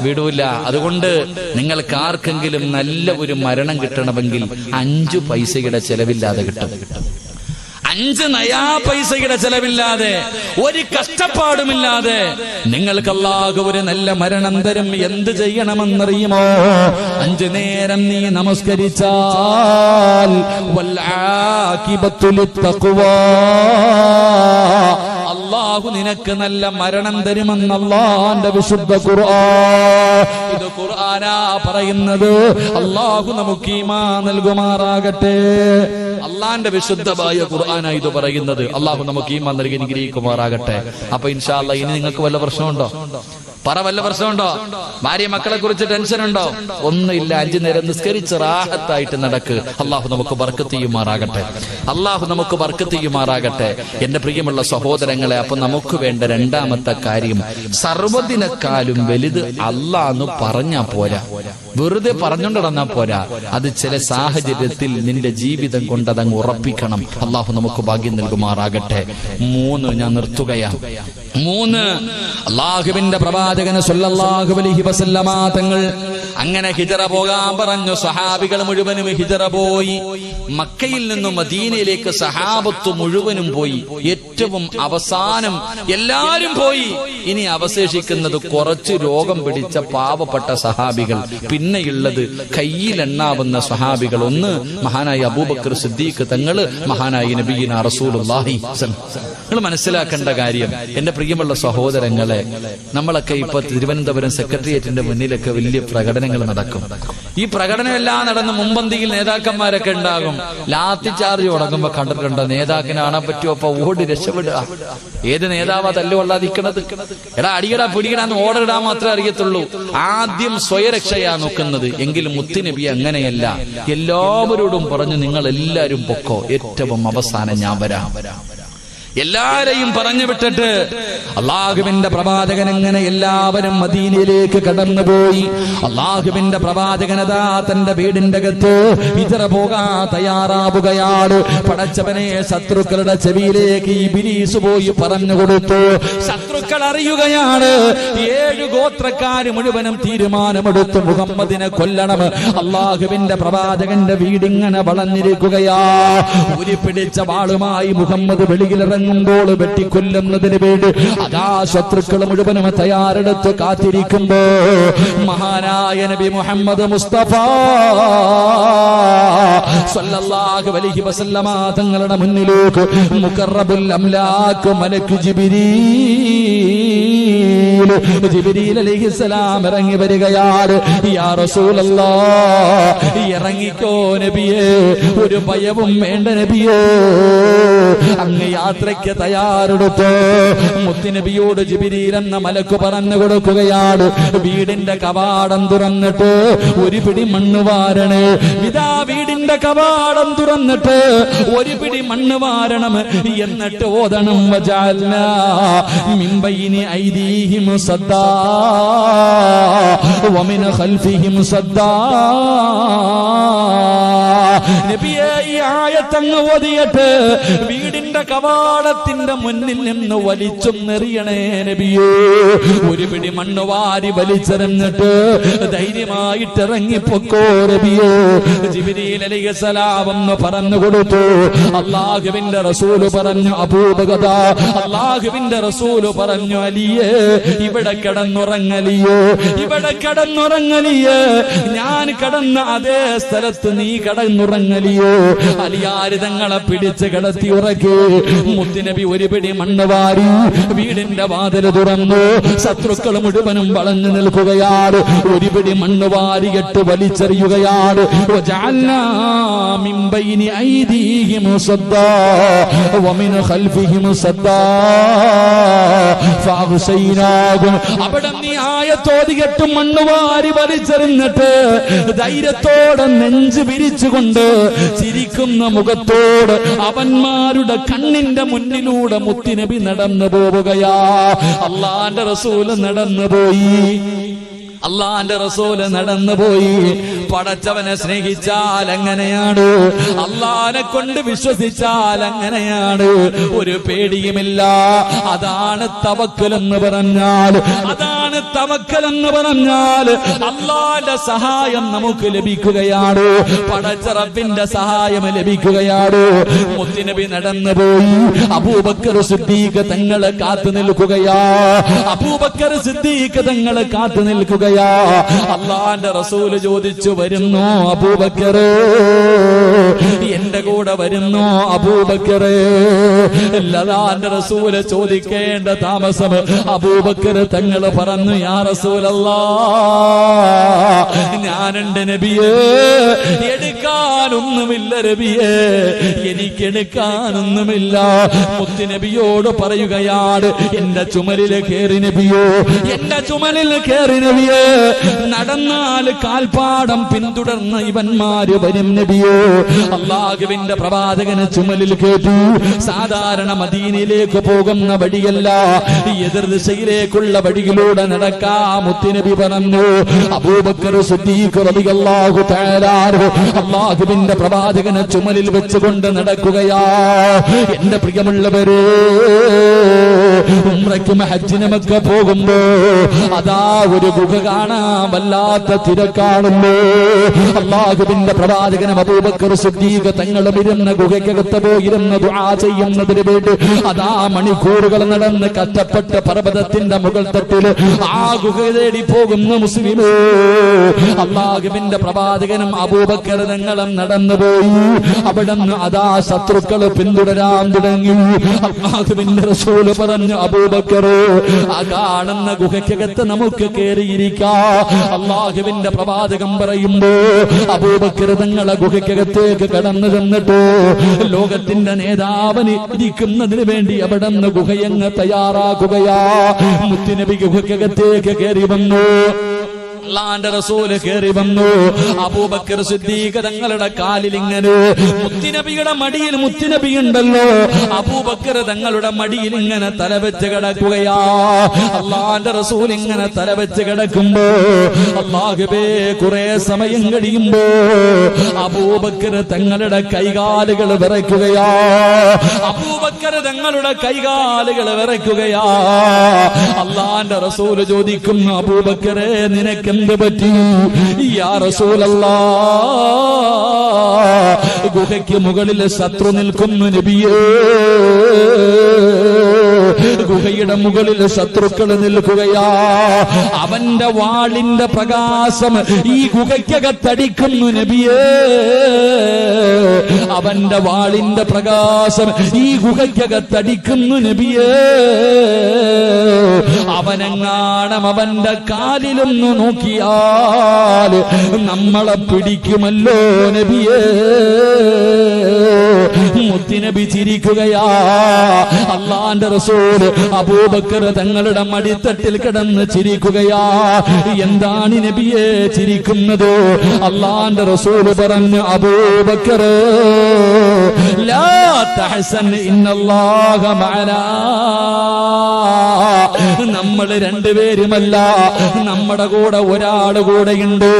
[SPEAKER 1] വിടൂല. അതുകൊണ്ട് നിങ്ങൾക്ക് ആർക്കെങ്കിലും നല്ല ഒരു മരണം കിട്ടണമെങ്കിൽ 5 പൈസയുടെ ചെലവില്ലാതെ കിട്ടും. 5 നയാ പൈസയുടെ ചെലവില്ലാതെ, ഒരു കഷ്ടപ്പാടുമില്ലാതെ നിങ്ങൾക്ക് അല്ലാഹു ഒരു നല്ല മരണം തരും. എന്ത് ചെയ്യണമെന്നറിയുമോ? 5 നേരം നീ നമസ്കരിച്ചാൽ വൽആഖിബത്തു ലിത്തഖ്വാ, അല്ലാഹു നിനക്ക് നല്ല മരണം തരുമെന്ന് അല്ലാഹുവിന്റെ വിശുദ്ധ ഖുർആൻ. ഇത് ഖുർആനാ പറയുന്നത്. അല്ലാഹു നമുക്ക് ഈമാൻ നൽകുമാറാകട്ടെ. അള്ളാന്റെ വിശുദ്ധമായ ഖുർആനാ ഇത് പറയുന്നത്. അള്ളാഹു നമുക്ക് ഈമാൻ നൽകി അനുഗ്രഹിക്കുമാറാകട്ടെ. അപ്പൊ ഇൻഷാ അല്ലാഹ് ഇനി നിങ്ങൾക്ക് വല്ല പ്രശ്നമുണ്ടോ? വല്ല പ്രശ്നമുണ്ടോ? ഭാര്യ മക്കളെ കുറിച്ച് ടെൻഷൻ ഉണ്ടോ? ഒന്നുമില്ല. 5 നേരം നിസ്കരിച്ച് റാഹത്തായിട്ട് നടക്ക്. അള്ളാഹു നമുക്ക് ബർക്കത്ത് ചെയ്യുമാറാകട്ടെ. അള്ളാഹു നമുക്ക് ബർക്കത്ത് ചെയ്യുമാറാകട്ടെ. എന്റെ പ്രിയമുള്ള സഹോദരങ്ങളെ, അപ്പൊ നമുക്ക് വേണ്ട രണ്ടാമത്തെ കാര്യം, സർവ്വതിനെക്കാളും വലുത് അല്ലാഹ് പറഞ്ഞാ പോരാ, വെറുതെ പറഞ്ഞുകൊണ്ട് നടന്നാ പോരാ. അത് ചില സാഹചര്യത്തിൽ നിന്റെ ജീവിതം കൊണ്ട് അതങ്ങ് ഉറപ്പിക്കണം. അള്ളാഹു നമുക്ക് ഭാഗ്യം നൽകുമാറാകട്ടെ. 3 ഞാൻ നിർത്തുകയാണ്. 3 അല്ലാഹുവിന്റെ പ്രവാചകന് സ്വല്ലല്ലാഹു അലൈഹി വസല്ലമ തങ്ങൾ അങ്ങനെ ഹിജറ പോകാൻ പറഞ്ഞു. സഹാബികൾ മുഴുവനും ഹിജറ പോയി. മക്കയിൽ നിന്നും മദീനയിലേക്ക് സഹാബത്ത് മുഴുവനും പോയി. ഏറ്റവും അവസാനം എല്ലാരും പോയി. ഇനി അവശേഷിക്കുന്നത് കുറച്ച് രോഗം പിടിച്ച പാവപ്പെട്ട സഹാബികൾ. പിന്നെയുള്ളത് കയ്യിലെണ്ണാവുന്ന സഹാബികൾ. ഒന്ന് മഹാനായ അബൂബക്കർ സിദ്ദീഖ് തങ്ങള്, മഹാനായ നബിയിന റസൂലുള്ളാഹി. നിങ്ങൾ മനസ്സിലാക്കേണ്ട കാര്യം, എന്റെ പ്രിയമുള്ള സഹോദരങ്ങളെ, നമ്മളൊക്കെ ഇപ്പൊ തിരുവനന്തപുരം സെക്രട്ടേറിയറ്റിന്റെ മുന്നിലൊക്കെ വലിയ പ്രകടനങ്ങൾ നടക്കും. ഈ പ്രകടനമെല്ലാം നടന്ന് മുമ്പന്തിയിൽ നേതാക്കന്മാരൊക്കെ ഉണ്ടാകും. ലാത്തി ചാർജ് തുടങ്ങുമ്പോ കണ്ടിട്ടുണ്ടോ? നേതാക്കിനെ കാണാൻ പറ്റുമോ? അപ്പൊ ഓടി രക്ഷപ്പെടുക. ഏത് നേതാവാ തല്ലുകൊള്ളാതിരിക്കണത്? എടാ അടിയടാ പിടിക്കടാന്ന് ഓർഡർ ഇടാൻ മാത്രമേ അറിയത്തുള്ളൂ. ആദ്യം സ്വയരക്ഷയാ നോക്കുന്നത്. എങ്കിലും മുത്തുനബി അങ്ങനെയല്ല. എല്ലാവരോടും പറഞ്ഞു, നിങ്ങൾ എല്ലാവരും പൊക്കോ, ഏറ്റവും അവസാനം ഞാൻ വരാം. എല്ലാരെയും പറഞ്ഞു വിട്ടിട്ട് അള്ളാഹുവിന്റെ പ്രവാചകൻ അങ്ങനെ എല്ലാവരും മദീനയിലേക്ക് കടന്നുപോയി. അള്ളാഹുവിന്റെ പ്രവാചകനതാ തന്റെ വീടിന്റെ അകത്ത് ഹിജറ പോകാൻ തയ്യാറാവുകയാണ്. പടച്ചവനെ, ശത്രുക്കളുടെ ചെവിയിലേക്ക് ഇബ്ലീസ് പോയി പറഞ്ഞു കൊടുത്തു. ശത്രുക്കൾ അറിയുകയാണ്. 7 ഗോത്രക്കാര് മുഴുവനും തീരുമാനമെടുത്തു മുഹമ്മദിനെ കൊല്ലണം. അള്ളാഹുവിന്റെ പ്രവാചകന്റെ വീടിങ്ങനെ വളഞ്ഞിരിക്കുകയാ. ഉരി പിടിച്ച വാളുമായി മുഹമ്മദ് വെളിയിലിറങ്ങുമ്പോൾ വെട്ടിക്കൊല്ലുന്നതിന് വേണ്ടി അതാ ശത്രുക്കൾ മുഴുവനും തയ്യാറെടുത്ത് കാത്തിരിക്കുമ്പോ മഹാനായ നബി മുഹമ്മദ് മുസ്തഫ സല്ലല്ലാഹു അലൈഹി വസല്ലമ തങ്ങളുടെ മുന്നിലേക്ക് മുഖറബുൽ അംലാക്ക് മലക്ക് ജിബ്രീൽ അലൈഹിസ്സലാം ഇറങ്ങി വരികയാണ്. യാ റസൂലല്ലാഹ്, ഇറങ്ങിക്കോ നബിയേ, ഒരു ഭയവും വേണ്ട നബിയേ, അങ്ങ് യാത്രയ്ക്ക് തയ്യാറെടുത്ത്. മുത്തുനബിയോട് ജിബ്രീൽ എന്ന മലക്ക് പറഞ്ഞു കൊടുക്കുകയാണ്, വീടിന്റെ കവാടം തുറന്നിട്ട് ഒരു പിടി മണ്ണ് വാരണേ. ഇതാ വീടിന്റെ കവാടം തുറന്നിട്ട് ഒരു പിടി മണ്ണ് വാരണം. എന്നിട്ട് ഓതണം, വജഅൽനാ മിൻ ബൈനി ഐദീഹിം സദ്ദാ വമിൻ ഖൽഫിഹിം സദ്ദാ. നബിയേ, ഈ ആയത്തങ്ങ് ഓതിയിട്ട് വീടിന്റെ കവാടത്തിന്റെ മുന്നിൽ നിന്ന് വലിച്ചൊന്നെറിയണേ നബിയേ. ഒരു പിടി മണ്ണ് വാരി വലിച്ചെറിഞ്ഞിട്ട് ധൈര്യമായിട്ട് ഇറങ്ങിപ്പൊക്കോ നബിയേ. ജിബ്രീൽ അലൈഹിസ്സലാം എന്ന് പറഞ്ഞു കൊടുത്തു. അല്ലാഹുവിന്റെ റസൂല് പറഞ്ഞു, അബൂബക്കർ, അല്ലാഹുവിന്റെ റസൂല് പറഞ്ഞു, അലിയേ, ഇവിടെ കിടന്നുറങ്ങലിയോ, ഇവിടെ കിടന്നുറങ്ങലിയേ, ഞാൻ കിടന്ന അതേ സ്ഥലത്ത് നീ കിടന്നുറങ്ങലിയോ. അലിയാര് തങ്ങളെ പിടിച്ച് കിടത്തി ഉറക്കി. മുത്തുനബി ഒരു പിടി മണ്ണ് വാരി വീടിന്റെ വാതിൽ തുറന്നു. ശത്രുക്കൾ മുഴുവനും വളഞ്ഞു നിൽക്കുകയാണ്. ഒരു പിടി മണ്ണ് വാരിയിട്ട് വലിച്ചെറിയുകയാണ്. വജഅൽനാ മിൻ ബൈനി ഐദീഹിം സദ്ദാ വമിൻ ഖൽഫിഹിം സദ്ദാ ഫഅഗ്ശൈനാഹും. അവിടെ നീ ആയത്തോതിയിട്ട് മണ്ണ് വാരി വലിച്ചെറിഞ്ഞിട്ട് ധൈര്യത്തോടെ നെഞ്ച് വിരിച്ചുകൊണ്ട് ചിരിക്കുന്ന മുഖത്തോട് അവന്മാരുടെ കണ്ണിന്റെ മുന്നിലൂടെ മുത്തുനബി നടന്നു പോവുകയാ. അല്ലാഹുവിന്റെ റസൂൽ നടന്നുപോയി. അള്ളാന്റെ റസൂല് നടന്നുപോയി. പടച്ചവനെ സ്നേഹിച്ചാൽ അങ്ങനെയാണ്, അള്ളാനെ കൊണ്ട് വിശ്വസിച്ചാൽ അങ്ങനെയാണ്, ഒരു പേടിയുമില്ല. അതാണ് തവക്കൽ എന്ന് പറഞ്ഞാൽ, അതാണ് തവക്കൽ എന്ന് പറഞ്ഞാൽ. അള്ളാന്റെ സഹായം നമുക്ക് ലഭിക്കുകയാണ്, പടച്ച റബ്ബിന്റെ സഹായം ലഭിക്കുകയാണ്. മുത്തുനബി നടന്നുപോയി, അബൂബക്കർ സിദ്ദീഖ് തങ്ങളെ കാത്തു നിൽക്കുകയാ, അബൂബക്കർ സിദ്ദീഖ് തങ്ങളെ കാത്തു നിൽക്കുകയാ. അള്ളാന്റെ റസൂല് ചോദിച്ചു, വരുന്നു അബൂബക്കർ, എന്റെ കൂടെ വരുന്നു അബൂബക്കർ? അല്ലാഹുവിന്റെ റസൂല് ചോദിക്കേണ്ട താമസം അബൂബക്കർ തങ്ങൾ പറഞ്ഞു, യാ റസൂലല്ലാഹ്, ഞാനുണ്ട് നബിയേ, എടുക്കാനൊന്നുമില്ല നബിയേ, എനിക്കെടുക്കാനൊന്നുമില്ല. മുത്തുനബിയോട് പറയുകയാണ്, എന്റെ ചുമലിൽ കയറി നബിയോ, എന്റെ ചുമലിൽ കയറി നബിയേ, നടന്നാൽ കാൽപ്പാടം പിന്തുടർന്ന ഇവന്മാര് വരും നബിയോ. അല്ലാഹുവിന്റെ പ്രവാചകന് ചുമലിൽ കേട്ടു. സാധാരണ മദീനയിലേക്ക് പോകുന്ന വഴിയല്ല, എതിർ ദിശയിലേക്കുള്ള വഴിയിലൂടെ നടക്കാ മുത്തുനബി പറഞ്ഞു. അബൂബക്കർ സിദ്ദീഖ് റളിയല്ലാഹു തആല അല്ലാഹുവിന്റെ പ്രവാചകനെ ചുമലിൽ വെച്ചുകൊണ്ട് നടക്കുകയാ. എന്റെ പ്രിയമുള്ളവരെ, ഉംറയ്ക്കും ഹജ്ജിനുമൊക്കെ പോകുമ്പോ അതാ ഒരു ഗുഹ കാണാൻ വല്ലാത്ത തിരക്കാണല്ലോ. അല്ലാഹുവിന്റെ പ്രവാചകനും അബൂബക്കർ സിദ്ദീഖ് തങ്ങളും ഇരുന്ന ഗുഹയ്ക്കകത്ത് പോയിരുന്ന ദുആ ചെയ്യുന്നതിന് വേണ്ടി അതാ മണിക്കൂറുകൾ നടന്ന് കഷ്ടപ്പെട്ട് പർവ്വതത്തിന്റെ മുകൾ തട്ടില് ആ ഗുഹ തേടി പോകുന്ന മുസ്ലിമേ, അല്ലാഹുവിന്റെ പ്രവാചകനും അബൂബക്കർ തങ്ങളും നടന്നുപോയി. അവിടുന്ന് അതാ ശത്രുക്കൾ പിന്തുടരാൻ തുടങ്ങി. അല്ലാഹുവിന്റെ റസൂല് പറഞ്ഞു, അബൂബക്കർ, ആ കാണുന്ന ഗുഹയ്ക്കകത്ത് നമുക്ക് കയറിയിരിക്കാം. അല്ലാഹുവിന്റെ പ്രവാചകൻ പറയുമ്പോ അബൂബക്കർ തങ്ങളെ ഗുഹയ്ക്കകത്തേക്ക് കടന്നു ചെന്നിട്ട് ലോകത്തിന്റെ നേതാവിന് ഇരിക്കുന്നതിന് വേണ്ടി അവിടെ നിന്ന് ഗുഹയങ്ങ് തയ്യാറാക്കുകയാ. മുത്തുനബി ഗുഹയ്ക്കകത്തേക്ക് കയറി വന്നു. അല്ലാഹുവിന്റെ റസൂല് കയറി വന്നു. അബൂബക്കർ സിദ്ദീഖ് തങ്ങളുടെ കാലിൽ ഇങ്ങനെ മുത്തുനബിയുടെ മടിയിൽ മുത്തുനബി ഉണ്ടല്ലോ, അബൂബക്കർ തങ്ങളുടെ മടിയിൽ ഇങ്ങനെ തലവെച്ച് കിടക്കുകയാ. അല്ലാഹുവിന്റെ റസൂൽ ഇങ്ങനെ തലവെച്ച് കിടക്കുമ്പോ അല്ലാഹുവേ, കുറെ സമയം കഴിയുമ്പോ അബൂബക്കർ തങ്ങളുടെ കൈകാലുകൾ വിറയ്ക്കുകയാ. അബൂബക്കർ തങ്ങളുടെ കൈകാലുകൾ വിറയ്ക്കുകയാ. അല്ലാഹുവിന്റെ റസൂല് ചോദിക്കുന്നു, അബൂബക്കറെ, നിനക്ക് എന്ത് പറ്റി? യാ റസൂലല്ലാഹ്, ഗുഹയ്ക്ക് മുകളിൽ ശത്രു നിൽക്കുന്നു നബിയേ, ഗുഹയുടെ മുകളിൽ ശത്രുക്കൾ നിൽക്കുകയാ. അവന്റെ വാളിന്റെ പ്രകാശം ഈ ഗുഹയ്ക്കകത്തടിക്കുന്നു നബിയേ, അവന്റെ വാളിന്റെ പ്രകാശം ഈ ഗുഹയ്ക്കകത്തടിക്കുന്നു നബിയേ. അവനെങ്ങാണം അവന്റെ കാലിലൊന്ന് നോക്കിയാൽ നമ്മളെ പിടിക്കുമല്ലോ നബിയേ. മുത്തുനബി ചിരിക്കുകയാ. അല്ലാഹുവിന്റെ റസൂൽ അബൂബക്കർ തങ്ങളുടെ മടിത്തട്ടിൽ കിടന്ന് ചിരിക്കുകയാ. എന്താണ് നബിയെ ചിരിക്കുന്നത്? അല്ലാഹുവിന്റെ റസൂൽ പറഞ്ഞു, അബൂബക്കർ, ലാ തഹ്സൻ, ഇന്നല്ലാഹ മഅനാ. നമ്മൾ രണ്ടുപേരുമല്ല, നമ്മുടെ കൂടെ ഒരാൾ കൂടെയുണ്ട്.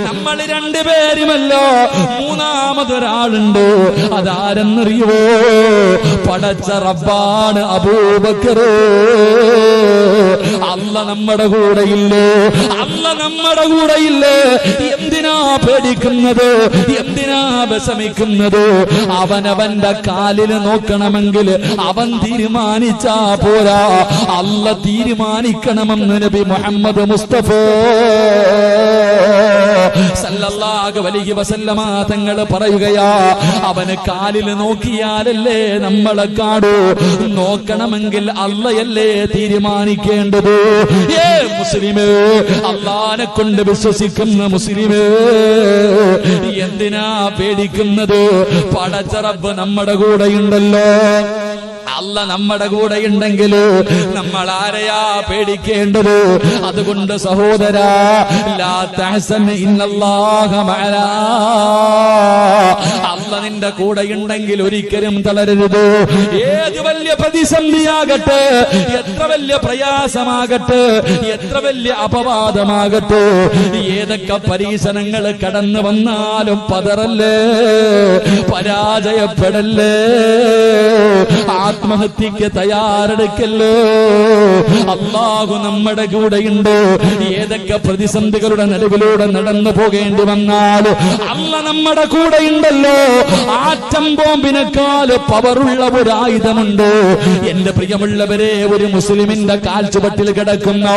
[SPEAKER 1] നമ്മൾ രണ്ടുപേരുമല്ല, മൂന്നാമതൊരാളുണ്ട്. അതാരെന്നറിയോ? പടച്ച റബ്ബാണ് അബൂബക്കർ. അല്ല നമ്മുടെ കൂടെയില്ലേ? അല്ല നമ്മുടെ കൂടെയില്ലേ? എന്തിനാ പേടിക്കുന്നത്? എന്തിനാ വിഷമിക്കുന്നത്? അവനവന്റെ കാലിൽ നോക്കണമെങ്കിൽ അവൻ തീരുമാനിച്ചാ പോരാ, അല്ല തീരുമാനിക്കണമെന്ന് നബി മുഹമ്മദ് മുസ്തഫ സല്ലല്ലാഹു അലൈഹി വസല്ലമ തങ്ങൾ പറയുകയാ. അവന് കാലിൽ നോക്കിയാലല്ലേ നമ്മളെ കാണൂ. നോക്കണമെങ്കിൽ അള്ളയല്ലേ തീരുമാനിക്കേണ്ടത്. മുസ്ലിമേ, അള്ളാനെ കൊണ്ട് വിശ്വസിക്കുന്ന മുസ്ലിമേ, എന്തിനാ പേടിക്കുന്നത്? പടച്ച റബ്ബ് നമ്മുടെ കൂടെയുണ്ടല്ലോ. അല്ല നമ്മുടെ കൂടെ ഉണ്ടെങ്കിൽ നമ്മൾ ആരെയാ പേടിക്കേണ്ടത്? അതുകൊണ്ട് സഹോദരാ, ലാ തഹ്സൻ, ഇന്നല്ലാഹ മഅനാ. അല്ല നിന്റെ കൂടെയുണ്ടെങ്കിൽ ഒരിക്കലും തളരരുത്. ഏത് വലിയ പ്രതിസന്ധിയാകട്ടെ, എത്ര വലിയ പ്രയാസമാകട്ടെ, എത്ര വലിയ അപവാദമാകട്ടെ, ഏതൊക്കെ പരീക്ഷണങ്ങൾ കടന്നു വന്നാലും പതറല്ലേ, പരാജയപ്പെടല്ലേ, ആത്മഹത്യക്ക് തയ്യാറെടുക്കല്ലോ. അല്ലാഹു നമ്മുടെ കൂടെയുണ്ട്. ഏതൊക്കെ പ്രതിസന്ധികളുടെ നടുവിലൂടെ നടന്നു പോകേണ്ടി വന്നാലും അല്ലാഹു നമ്മുടെ കൂടെയുണ്ടല്ലോ. ആറ്റം ബോംബിനേക്കാൾ പവറുള്ള ഒരു ആയുധമുണ്ട്. എന്റെ പ്രിയമുള്ളവരെ, ഒരു മുസ്ലിമിന്റെ കാൽച്ചുവട്ടിൽ കിടക്കുന്ന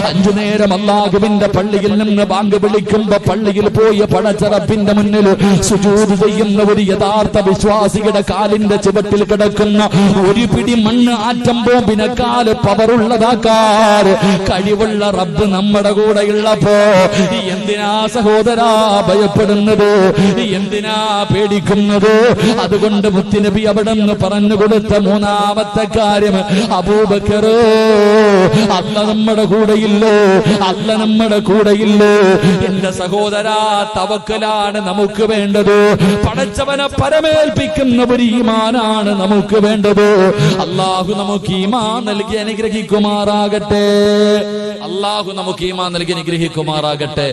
[SPEAKER 1] 5 നേരം അല്ലാഹുവിന്റെ പള്ളിയിൽ നിന്ന് ബാങ്ക് വിളിക്കുമ്പോ പള്ളിയിൽ പോയി പടച്ചറപ്പിന്റെ മുന്നിൽ സുജൂദ് ചെയ്യുന്ന ഒരു യഥാർത്ഥ വിശ്വാസിയുടെ കാലിന്റെ ചുവട്ടിൽ കിടക്കുന്ന ഒരു പിടി മണ്ണ് ആറ്റം ബോംബിനേക്കാൾ പവറുള്ളതാക്കാൻ കഴിവുള്ള റബ്ബ് നമ്മുടെ കൂടെയുള്ളപ്പോ എന്തിനാ സഹോദരാ ഭയപ്പെടുന്നത്, എന്തിനാ പേടിക്കുന്നത്? അതുകൊണ്ട് മുത്തുനബി അവിടെ നിന്ന് പറഞ്ഞു കൊടുത്ത 3ാമത്തെ കാര്യം, അബൂബക്കർ, അല്ല നമ്മുടെ കൂടെയില്ലോ, അല്ല നമ്മുടെ കൂടെയില്ലോ. എന്റെ സഹോദരാ, തവക്കലാണ് നമുക്ക് വേണ്ടത്. പടച്ചവനെ പരമേൽപ്പിക്കുന്ന ഒരു ഈമാനാണ് നമുക്ക് വേണ്ടത്. അല്ലാഹു നമുക്ക് ഈമാൻ നൽകി അനുഗ്രഹിക്കുമാറാകട്ടെ. അല്ലാഹു നമുക്ക് ഈമാൻ നൽകി അനുഗ്രഹിക്കുമാറാകട്ടെ.